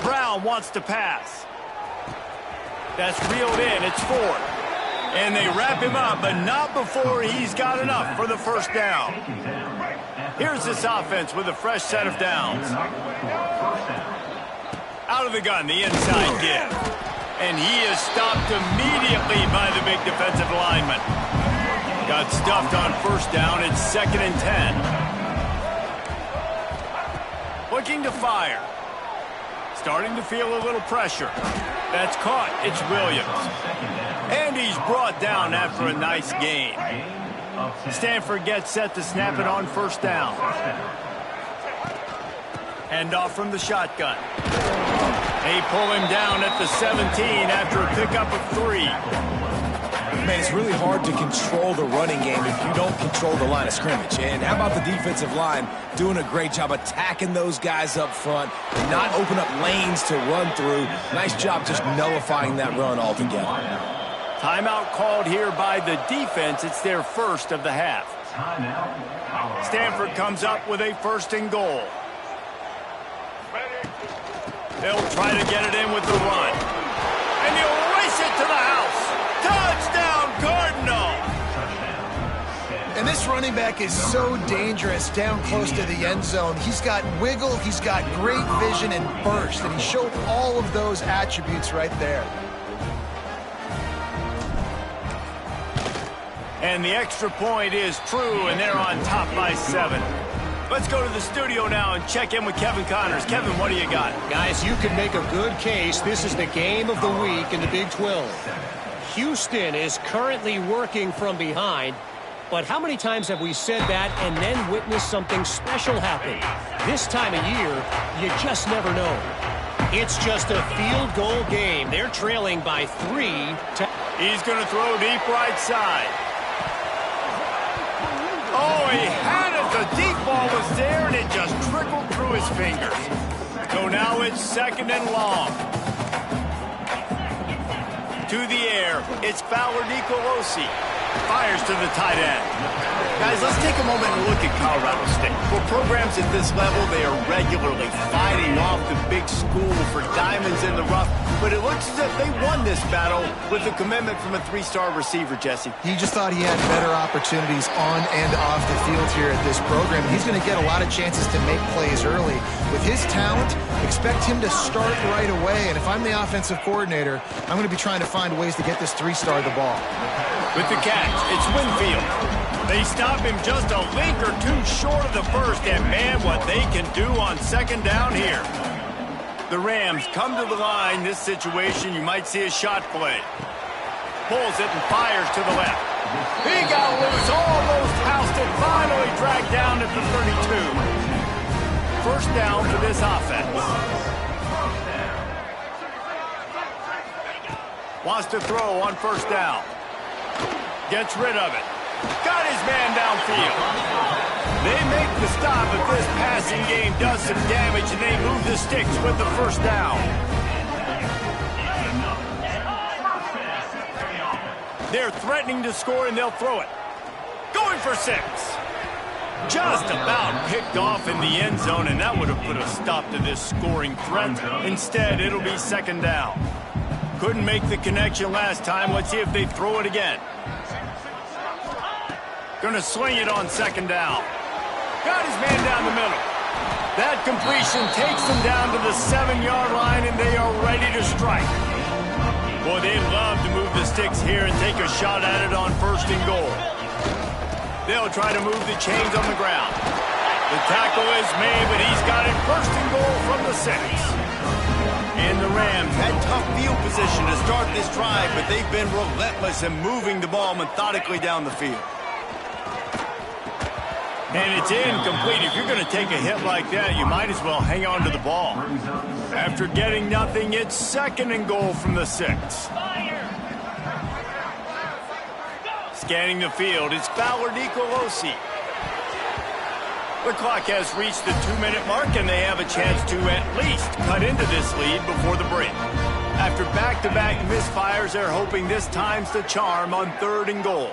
Brown wants to pass. That's reeled in. It's 4. And they wrap him up, but not before he's got enough for the first down. Here's this offense with a fresh set of downs. Out of the gun, the inside give. And he is stopped immediately by the big defensive lineman. Got stuffed on first down. It's 2nd and 10. Looking to fire. Starting to feel a little pressure. That's caught. It's Williams. And he's brought down after a nice gain. Stanford gets set to snap it on first down. Hand off from the shotgun. They pull him down at the 17 after a pickup of 3. Man, it's really hard to control the running game if you don't control the line of scrimmage. And how about the defensive line doing a great job attacking those guys up front and not open up lanes to run through. Nice job just nullifying that run altogether. Timeout called here by the defense. It's their first of the half. Stanford comes up with a 1st and goal. They'll try to get it in with the run. And he'll race it to the house. Touchdown, Cardinal! And this running back is so dangerous down close to the end zone. He's got wiggle, he's got great vision and burst, and he showed all of those attributes right there. And the extra point is true, and they're on top by 7. Let's go to the studio now and check in with Kevin Connors. Kevin, what do you got? Guys, you can make a good case. This is the game of the week in the Big 12. Houston is currently working from behind, but how many times have we said that and then witnessed something special happen? This time of year, you just never know. It's just a field goal game. They're trailing by 3. He's going to throw deep right side. Oh, he had it. The deep ball was there, and it just trickled through his fingers. So now it's 2nd and long. To the air, it's Fowler Nicolosi. Fires to the tight end. Guys, let's take a moment and look at Colorado State. For programs at this level, they are regularly fighting off the big school for diamonds in the rough. But it looks as if they won this battle with a commitment from a 3-star receiver, Jesse. He just thought he had better opportunities on and off the field here at this program. He's going to get a lot of chances to make plays early. With his talent, expect him to start right away. And if I'm the offensive coordinator, I'm going to be trying to find ways to get this 3-star the ball. With the catch, it's Winfield. They stop him just a link or 2 short of the first, and man, what they can do on second down here. The Rams come to the line. This situation, you might see a shot play. Pulls it and fires to the left. He got loose, almost housed it, finally dragged down at the 32. First down for this offense. Wants to throw on first down. Gets rid of it. Got his man downfield. They make the stop, but this passing game does some damage, and they move the sticks with the first down. They're threatening to score, and they'll throw it. Going for 6. Just about picked off in the end zone, and that would have put a stop to this scoring threat. Instead, it'll be second down. Couldn't make the connection last time. Let's see if they throw it again. Gonna swing it on second down. Got his man down the middle. That completion takes them down to the 7-yard line, and they are ready to strike. Boy, they love to move the sticks here and take a shot at it on first and goal. They'll try to move the chains on the ground. The tackle is made, but he's got it first and goal from the 6. And the Rams had tough field position to start this drive, but they've been relentless in moving the ball methodically down the field. And it's incomplete. If you're going to take a hit like that, you might as well hang on to the ball. After getting nothing, it's 2nd and goal from the 6. Scanning the field, it's Fowler Nicolosi. The clock has reached the 2-minute mark, and they have a chance to at least cut into this lead before the break. After back-to-back misfires, they're hoping this time's the charm on 3rd and goal.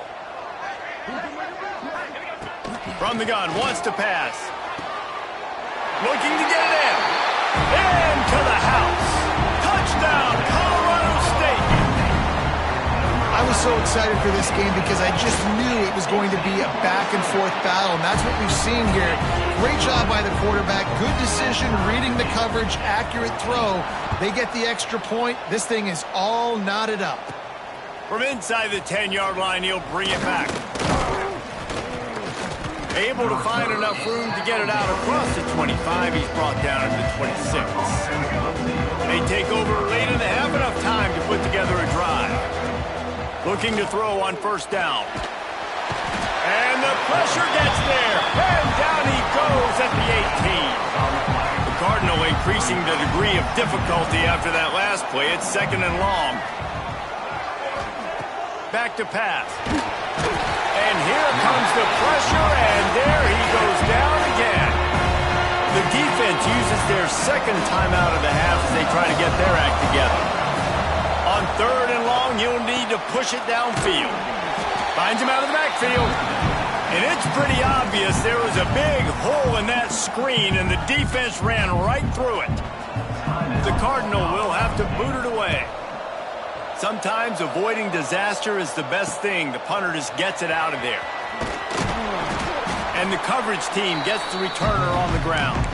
From the gun, wants to pass. Looking to get it in. Into the house. Touchdown, Colorado State. I was so excited for this game because I just knew it was going to be a back-and-forth battle, and that's what we've seen here. Great job by the quarterback. Good decision, reading the coverage, accurate throw. They get the extra point. This thing is all knotted up. From inside the 10-yard line, he'll bring it back. Able to find enough room to get it out across the 25. He's brought down at the 26. They take over late in the half, enough time to put together a drive. Looking to throw on 1st down. And the pressure gets there. And down he goes at the 18. The Cardinal increasing the degree of difficulty after that last play. It's 2nd and long. Back to pass. And here comes the pressure, and there he goes down again. The defense uses their 2nd timeout of the half as they try to get their act together. On 3rd and long, you'll need to push it downfield. Finds him out of the backfield. And it's pretty obvious there was a big hole in that screen, and the defense ran right through it. The Cardinal will have to boot it away. Sometimes avoiding disaster is the best thing. The punter just gets it out of there. And the coverage team gets the returner on the ground.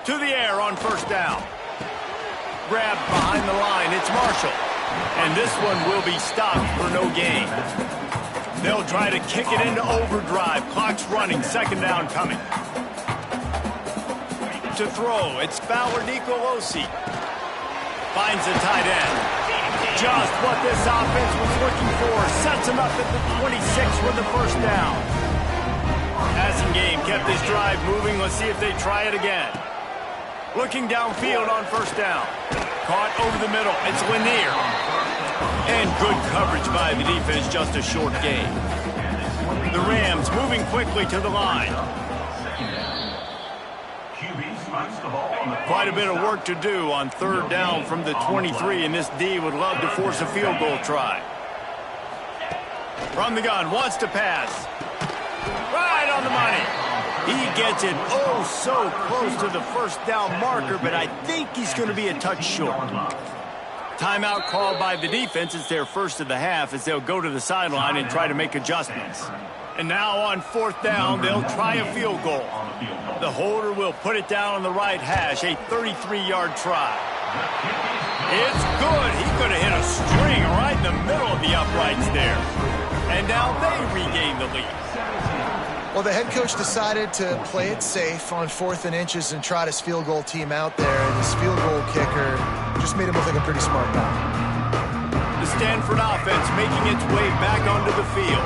To the air on 1st down. Grabbed behind the line. It's Marshall. And this one will be stopped for no gain. They'll try to kick it into overdrive. Clock's running. 2nd down coming. To throw, it's Fowler Nicolosi. Finds the tight end. Just what this offense was looking for. Sets him up at the 26 with the 1st down. Passing game kept this drive moving. Let's see if they try it again. Looking downfield on 1st down. Caught over the middle. It's Lanier. And good coverage by the defense, just a short gain. The Rams moving quickly to the line. Quite a bit of work to do on 3rd down from the 23, and this D would love to force a field goal try. From the gun, wants to pass. Right on the money. He gets it oh so close to the 1st down marker, but I think he's going to be a touch short. Timeout called by the defense. It's their 1st of the half as they'll go to the sideline and try to make adjustments. And now on 4th down, they'll try a field goal. The holder will put it down on the right hash, a 33-yard try. It's good. He could have hit a string right in the middle of the uprights there. And now they regain the lead. Well, the head coach decided to play it safe on 4th and inches and trot his field goal team out there, and his field goal kicker just made him look like a pretty smart guy. The Stanford offense making its way back onto the field.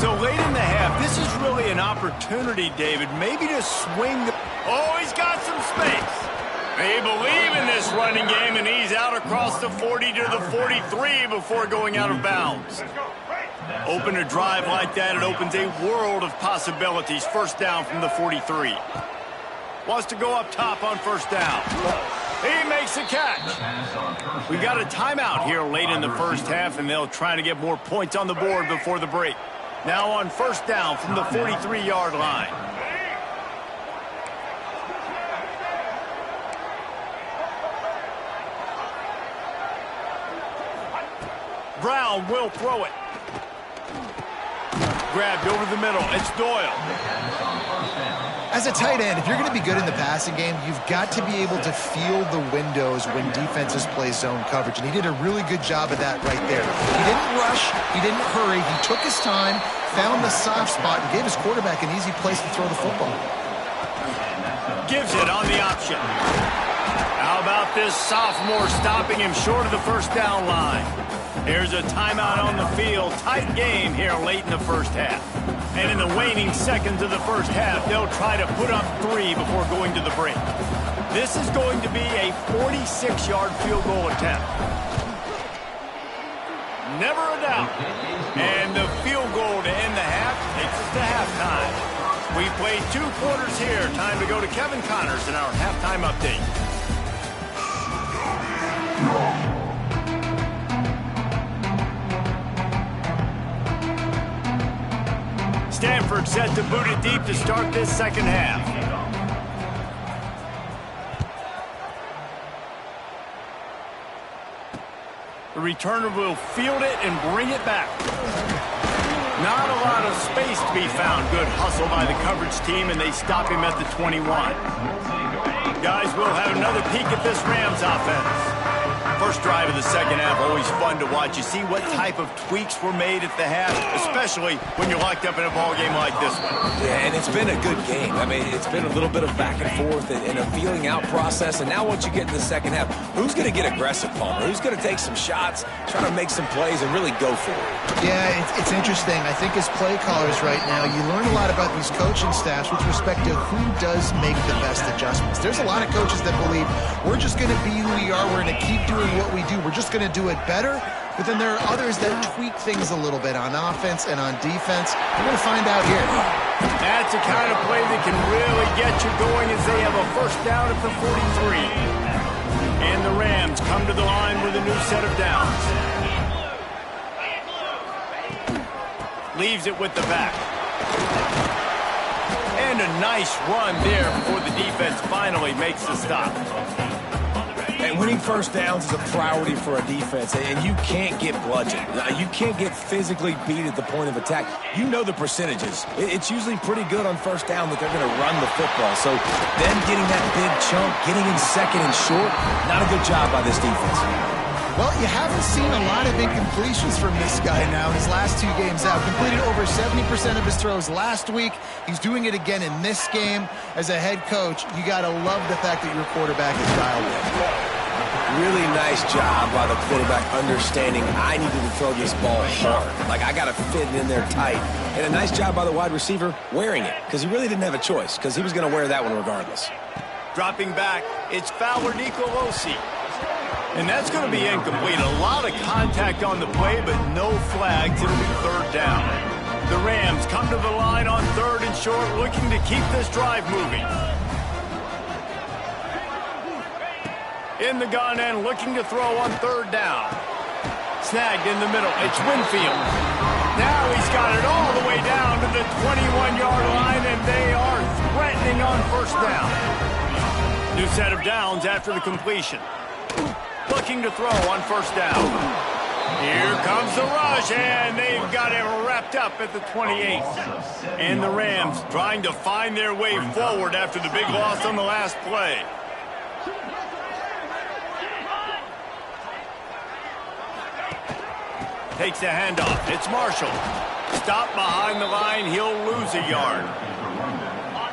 So late in the half, this is really an opportunity, David, maybe to swing the... Oh, he's got some space. They believe in this running game, and he's out across the 40 to the 43 before going out of bounds. Open a drive like that, it opens a world of possibilities. 1st down from the 43. Wants to go up top on 1st down. He makes a catch. We've got a timeout here late in the 1st half, and they'll try to get more points on the board before the break. Now on 1st down from the 43-yard line. Brown will throw it. Grabbed over the middle. It's Doyle. As a tight end, if you're going to be good in the passing game, you've got to be able to feel the windows when defenses play zone coverage. And he did a really good job of that right there. He didn't rush. He didn't hurry. He took his time, found the soft spot, and gave his quarterback an easy place to throw the football. Gives it on the option. How about this sophomore stopping him short of the 1st down line? Here's a timeout on the field. Tight game here late in the first half. And in the waning seconds of the first half, they'll try to put up 3 before going to the break. This is going to be a 46-yard field goal attempt. Never a doubt. And the field goal to end the half takes us to halftime. We played 2 quarters here. Time to go to Kevin Connors in our halftime update. Stanford set to boot it deep to start this second half. The returner will field it and bring it back. Not a lot of space to be found. Good hustle by the coverage team, and they stop him at the 21. Guys, we'll have another peek at this Rams offense. First drive of the second half, always fun to watch. You see what type of tweaks were made at the half, especially when you're locked up in a ball game like this one. Yeah, and it's been a good game. I mean, it's been a little bit of back and forth and a feeling out process. And now once you get in the second half, who's going to get aggressive, Palmer? Who's going to take some shots, try to make some plays, and really go for it? Yeah, it's interesting. I think as play callers right now, you learn a lot about these coaching staffs with respect to who does make the best adjustments. There's a lot of coaches that believe we're just going to be who we are. We're going to keep doing what we do. We're just going to do it better. But then there are others that tweak things a little bit on offense and on defense. We're going to find out here. That's the kind of play that can really get you going as they have a first down at the 43. And the Rams come to the line with a new set of downs. Leaves it with the back. And a nice run there before the defense finally makes the stop. And winning first downs is a priority for a defense, and you can't get bludgeoned. You can't get physically beat at the point of attack. You know the percentages. It's usually pretty good on first down that they're going to run the football. So them getting that big chunk, getting in second and short, not a good job by this defense. Well, you haven't seen a lot of incompletions from this guy now. His last 2 games out, completed over 70% of his throws last week. He's doing it again in this game. As a head coach, you got to love the fact that your quarterback is dialed in. Really nice job by the quarterback understanding I needed to throw this ball hard. Like, I got to fit it in there tight. And a nice job by the wide receiver wearing it, because he really didn't have a choice, because he was going to wear that one regardless. Dropping back, it's Fowler Nicolosi. And that's going to be incomplete. A lot of contact on the play, but no flags. It'll be third down. The Rams come to the line on third and short, looking to keep this drive moving. In the gun and looking to throw on third down. Snagged in the middle. It's Winfield. Now he's got it all the way down to the 21-yard line, and they are threatening on first down. New set of downs after the completion. Looking to throw on first down. Here comes the rush, and they've got it wrapped up at the 28. And the Rams trying to find their way forward after the big loss on the last play. Takes the handoff. It's Marshall. Stop behind the line. He'll lose a yard.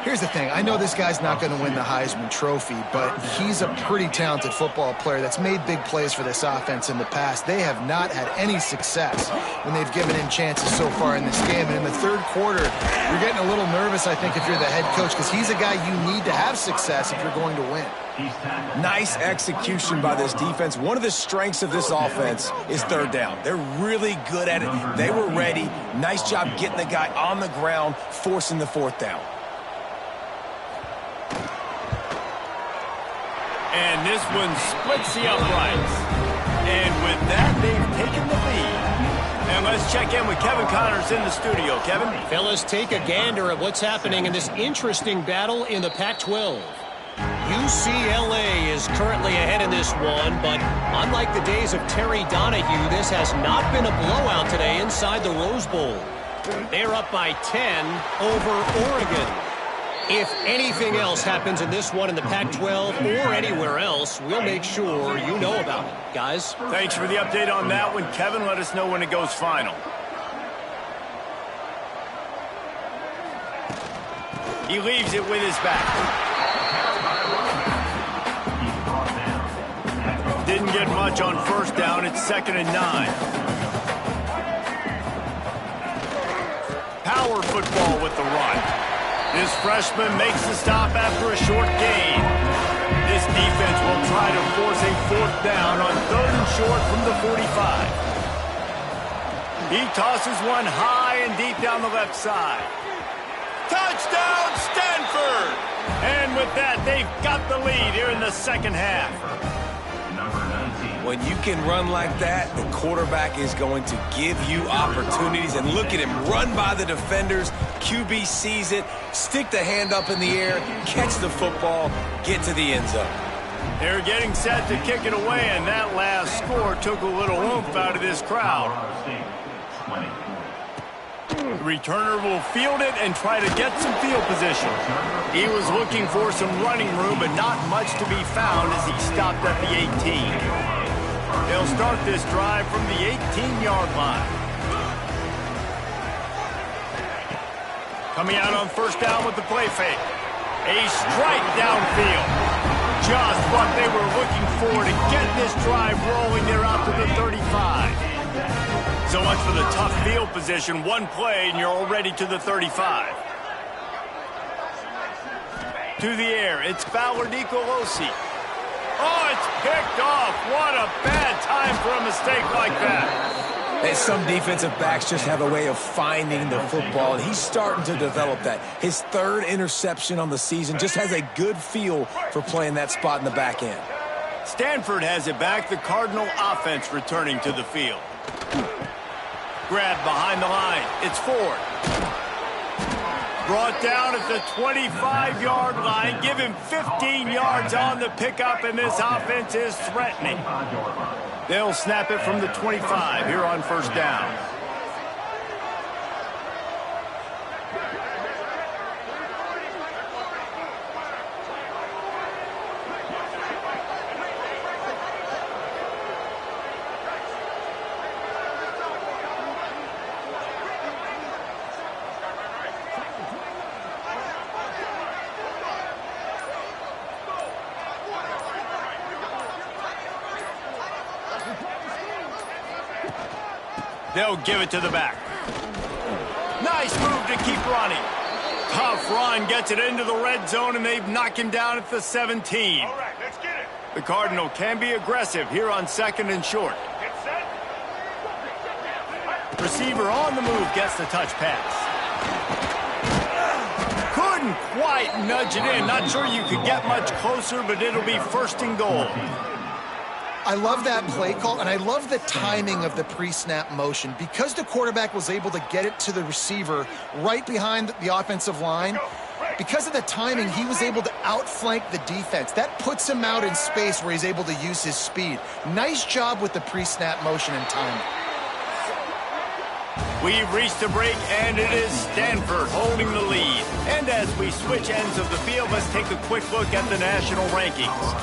Here's the thing. I know this guy's not going to win the Heisman Trophy, but he's a pretty talented football player that's made big plays for this offense in the past. They have not had any success when they've given him chances so far in this game. And in the third quarter, you're getting a little nervous, I think, if you're the head coach, because he's a guy you need to have success if you're going to win. Nice execution by this defense. One of the strengths of this offense is third down. They're really good at it. They were ready. Nice job getting the guy on the ground, forcing the fourth down. And this one splits the uprights. And with that, they've taken the lead. And let's check in with Kevin Connors in the studio. Kevin? Fellas, take a gander at what's happening in this interesting battle in the Pac-12. UCLA is currently ahead in this one, but unlike the days of Terry Donahue, this has not been a blowout today inside the Rose Bowl. They're up by 10 over Oregon. If anything else happens in this one in the Pac-12 or anywhere else, we'll make sure you know about it. Guys? Thanks for the update on that one, Kevin. Let us know when it goes final. He leaves it with his back. Didn't get much on first down. It's 2nd and 9. power football with the run. This freshman makes the stop after a short gain. This defense will try to force a 4th down on 3rd and short from the 45. He tosses one high and deep down the left side. Touchdown, Stanford! And with that, they've got the lead here in the second half. When you can run like that, the quarterback is going to give you opportunities. And look at him run by the defenders. QB sees it, stick the hand up in the air, catch the football, get to the end zone. They're getting set to kick it away, and that last score took a little oomph out of this crowd. The returner will field it and try to get some field position. He was looking for some running room, but not much to be found as he stopped at the 18. They'll start this drive from the 18-yard line. Coming out on 1st down with the play fake. A strike downfield. Just what they were looking for to get this drive rolling. They're out to the 35. So much for the tough field position. One play and you're already to the 35. To the air, it's Fowler Nicolosi. Oh, it's picked off. What a bad time for a mistake like that. And some defensive backs just have a way of finding the football, and he's starting to develop that. His 3rd interception on the season, just has a good feel for playing that spot in the back end. Stanford has it back. The Cardinal offense returning to the field. Grab behind the line. It's Ford. Brought down at the 25-yard line. Give him 15 yards on the pickup, and this offense is threatening. They'll snap it from the 25 here on 1st down. They'll give it to the back. Nice move to keep running. Tough run, gets it into the red zone, and they've knocked him down at the 17. All right, let's get it. The Cardinal can be aggressive here on 2nd and short. Get set. Receiver on the move gets the touch pass. Couldn't quite nudge it in. Not sure you could get much closer, but it'll be 1st and goal. I love that play call, and I love the timing of the pre-snap motion. Because the quarterback was able to get it to the receiver right behind the offensive line, because of the timing, he was able to outflank the defense. That puts him out in space where he's able to use his speed. Nice job with the pre-snap motion and timing. We've reached a break, and it is Stanford holding the lead. And as we switch ends of the field, let's take a quick look at the national rankings.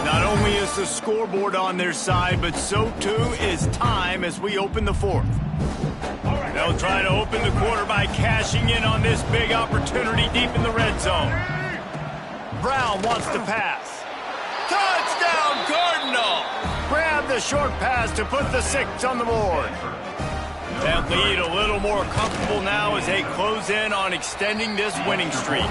Not only is the scoreboard on their side, but so too is time as we open the 4th. They'll try to open the quarter by cashing in on this big opportunity deep in the red zone. Brown wants to pass. Touchdown, Cardinal! Grab the short pass to put the 6 on the board. That lead a little more comfortable now as they close in on extending this winning streak.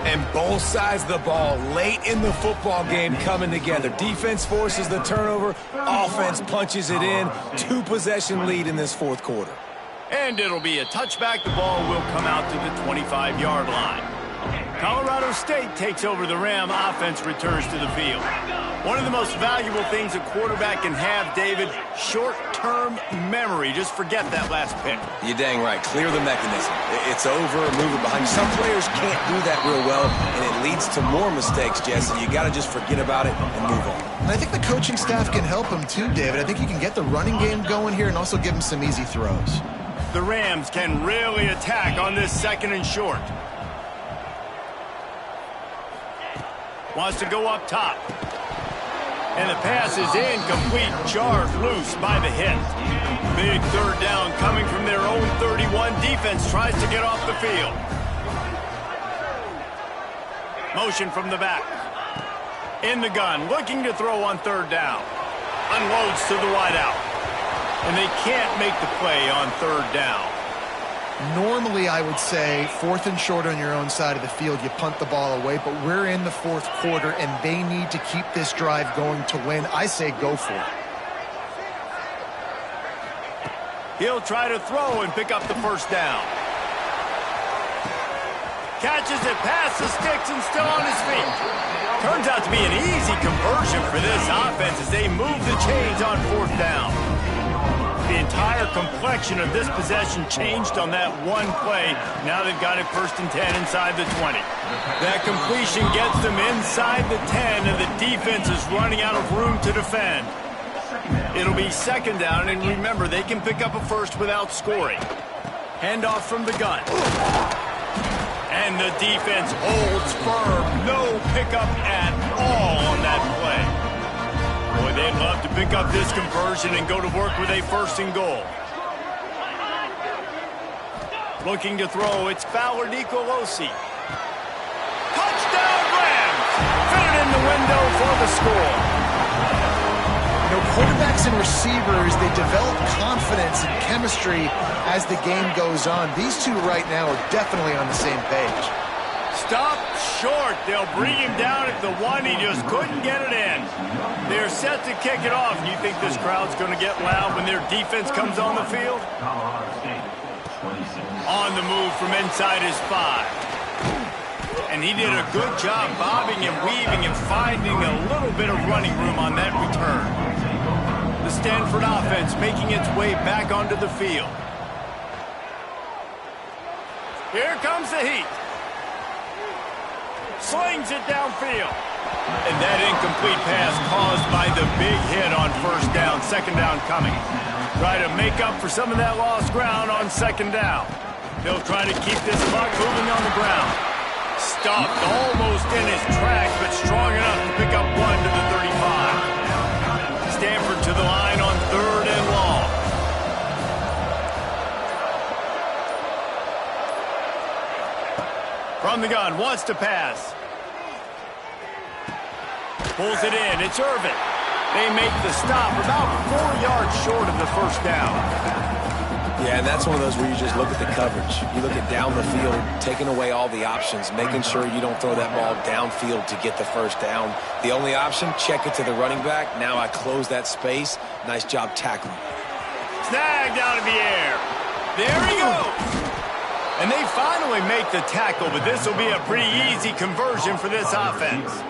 And both sides of the ball late in the football game coming together. Defense forces the turnover. Offense punches it in. 2-possession lead in this 4th quarter. And it'll be a touchback. The ball will come out to the 25-yard line. Colorado State takes over the Ram. Offense returns to the field. One of the most valuable things a quarterback can have, David, short-term memory. Just forget that last pick. You're dang right. Clear the mechanism. It's over, move it behind you. Some players can't do that real well, and it leads to more mistakes, Jesse. You got to just forget about it and move on. And I think the coaching staff can help him too, David. I think you can get the running game going here and also give him some easy throws. The Rams can really attack on this 2nd and short. Wants to go up top. And the pass is incomplete, charged loose by the hit. Big 3rd down coming from their own 31. Defense tries to get off the field. Motion from the back. In the gun, looking to throw on third down. Unloads to the wideout. And they can't make the play on third down. Normally, I would say 4th and short on your own side of the field, you punt the ball away, but we're in the 4th quarter, and they need to keep this drive going to win. I say go for it. He'll try to throw and pick up the first down. Catches it past the sticks and still on his feet. Turns out to be an easy conversion for this offense as they move the chains on 4th down. The entire complexion of this possession changed on that one play. Now they've got it 1st and 10 inside the 20. That completion gets them inside the 10, and the defense is running out of room to defend. It'll be 2nd down, and remember, they can pick up a first without scoring. Handoff from the gun. And the defense holds firm. No pickup at all on that play. Boy, they'd love to pick up this conversion and go to work with a 1st and goal. Looking to throw, it's Fowler Nicolosi. Touchdown Rams! Fit it in the window for the score. You know, quarterbacks and receivers, they develop confidence and chemistry as the game goes on. These two right now are definitely on the same page. Stop short. They'll bring him down at the 1. He just couldn't get it in. They're set to kick it off. You think this crowd's going to get loud when their defense comes on the field? On the move from inside his 5. And he did a good job bobbing and weaving and finding a little bit of running room on that return. The Stanford offense making its way back onto the field. Here comes the heat. Slings it downfield. And that incomplete pass caused by the big hit on 1st down, 2nd down coming. Try to make up for some of that lost ground on 2nd down. They'll try to keep this clock moving on the ground. Stopped almost in his tracks, but strong enough to pick up 1 to the 35. Stanford to the line on 3rd and long. From the gun, wants to pass. Pulls it in, it's Irvin. They make the stop about 4 yards short of the 1st down. Yeah, and that's one of those where you just look at the coverage. You look at down the field, taking away all the options, making sure you don't throw that ball downfield to get the 1st down. The only option, check it to the running back. Now I close that space. Nice job tackling. Snagged out of the air. There he goes. And they finally make the tackle, but this will be a pretty easy conversion for this offense.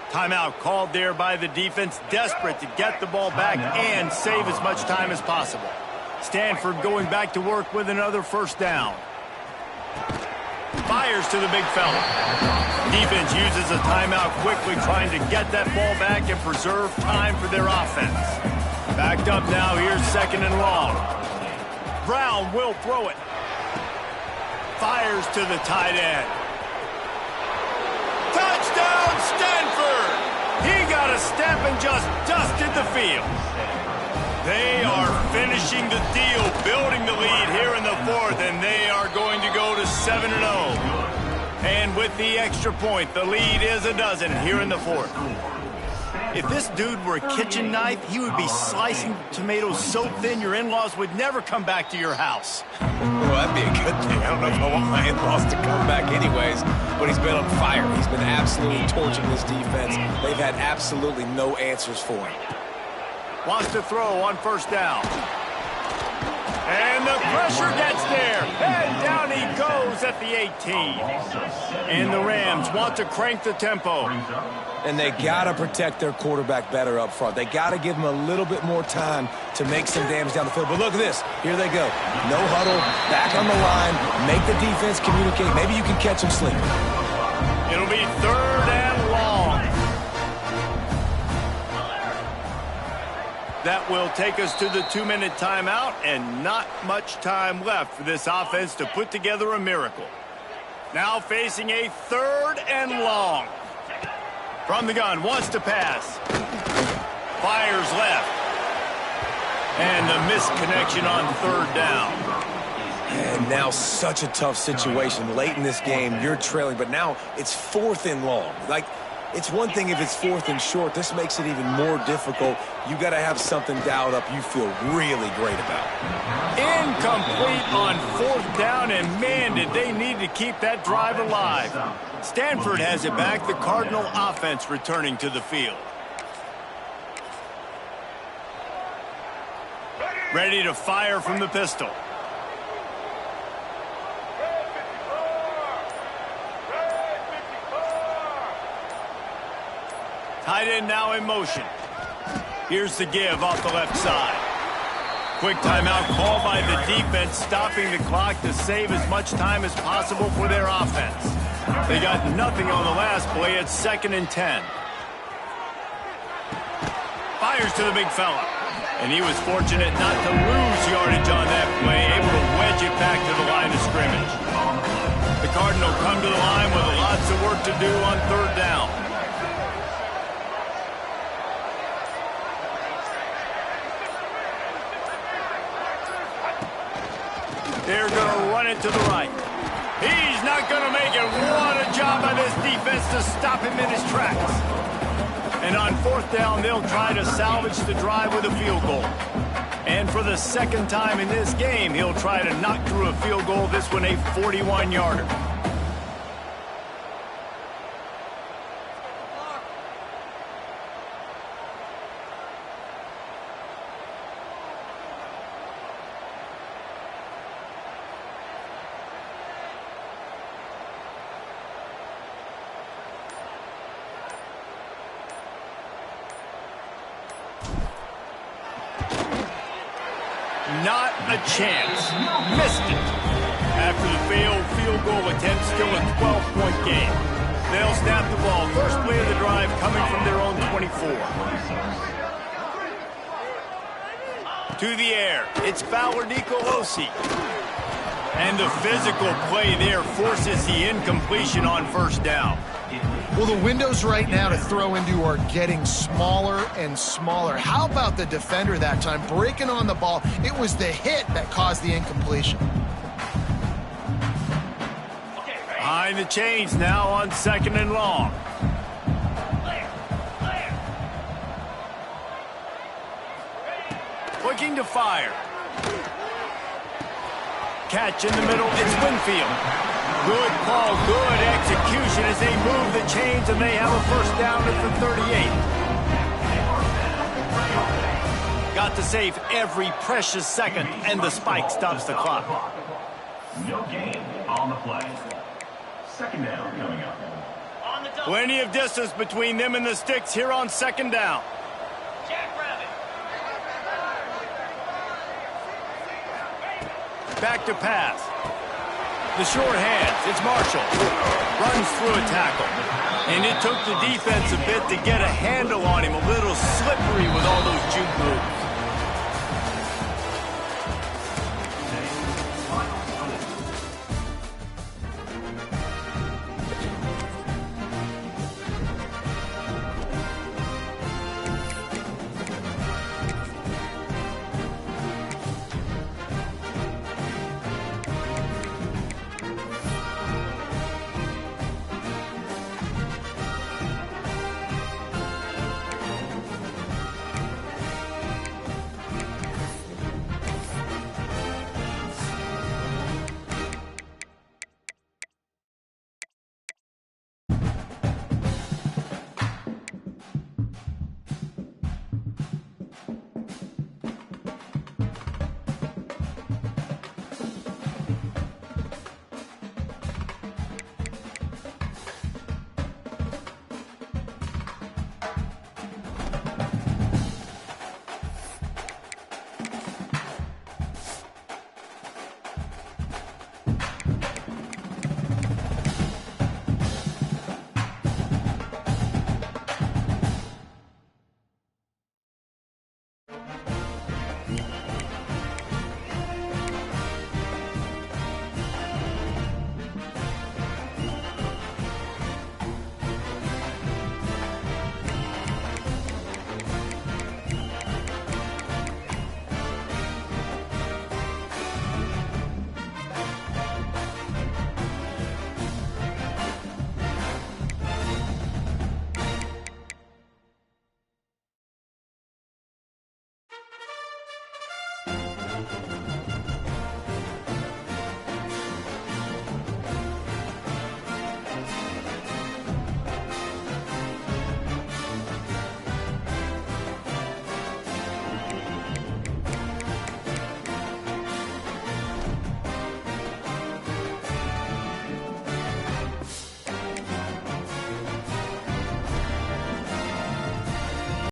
Timeout called there by the defense, desperate to get the ball back and save as much time as possible. Stanford going back to work with another 1st down. Fires to the big fella. Defense uses a timeout quickly, trying to get that ball back and preserve time for their offense. Backed up now, here's 2nd and long. Brown will throw it. Fires to the tight end. Touchdown, Stanford! He got a step and just dusted the field. They are finishing the deal, building the lead here in the 4th, and they are going to go to 7-0. And with the extra point, the lead is a dozen here in the 4th. If this dude were a kitchen knife, he would be slicing tomatoes so thin your in-laws would never come back to your house. Well, that'd be a good thing. I don't know if I want my in-laws to come back anyways, but he's been on fire. He's been absolutely torching this defense. They've had absolutely no answers for him. Wants to throw on 1st down. And the pressure gets there. And down he goes at the 18. And the Rams want to crank the tempo. And they got to protect their quarterback better up front. They got to give him a little bit more time to make some damage down the field. But look at this. Here they go. No huddle, back on the line, make the defense communicate. Maybe you can catch them sleeping. It'll be 3rd and long. That will take us to the 2-minute timeout, and not much time left for this offense to put together a miracle. Now facing a 3rd and long. From the gun, wants to pass. Fires left. And the misconnection on 3rd down. And now such a tough situation. Late in this game, you're trailing, but now it's 4th and long. Like, It's one thing if it's 4th and short. This makes it even more difficult. You got to have something dialed up you feel really great about. Incomplete on 4th down, and man, did they need to keep that drive alive. Stanford has it back, the Cardinal offense returning to the field. Ready to fire from the pistol. Tight end now in motion. Here's the give off the left side. Quick timeout called by the defense, stopping the clock to save as much time as possible for their offense. They got nothing on the last play. It's 2nd and 10. Fires to the big fella. And he was fortunate not to lose yardage on that play, able to wedge it back to the line of scrimmage. The Cardinal come to the line with lots of work to do on 3rd down. They're going to run it to the right. He's not going to make it. What a job by this defense to stop him in his tracks. And on 4th down, they'll try to salvage the drive with a field goal. And for the 2nd time in this game, he'll try to knock through a field goal, this one a 41-yarder. Not a chance. Missed it. After the failed field goal attempt, still a 12-point game. They'll snap the ball. First play of the drive coming from their own 24. To the air. It's Fowler Nicolosi. And the physical play there forces the incompletion on 1st down. Well, the windows right now to throw into are getting smaller and smaller. How about the defender that time breaking on the ball? It was the hit that caused the incompletion. Behind the chains now on 2nd and long. Looking to fire. Catch in the middle. It's Winfield. Good call, good execution as they move the chains, and they have a 1st down at the 38. Got to save every precious second, and the spike stops the clock. No gain on the play. 2nd down coming up. Plenty of distance between them and the sticks here on 2nd down. Back to pass. The short hands, it's Marshall. Runs through a tackle. And it took the defense a bit to get a handle on him. A little slippery with all those juke moves.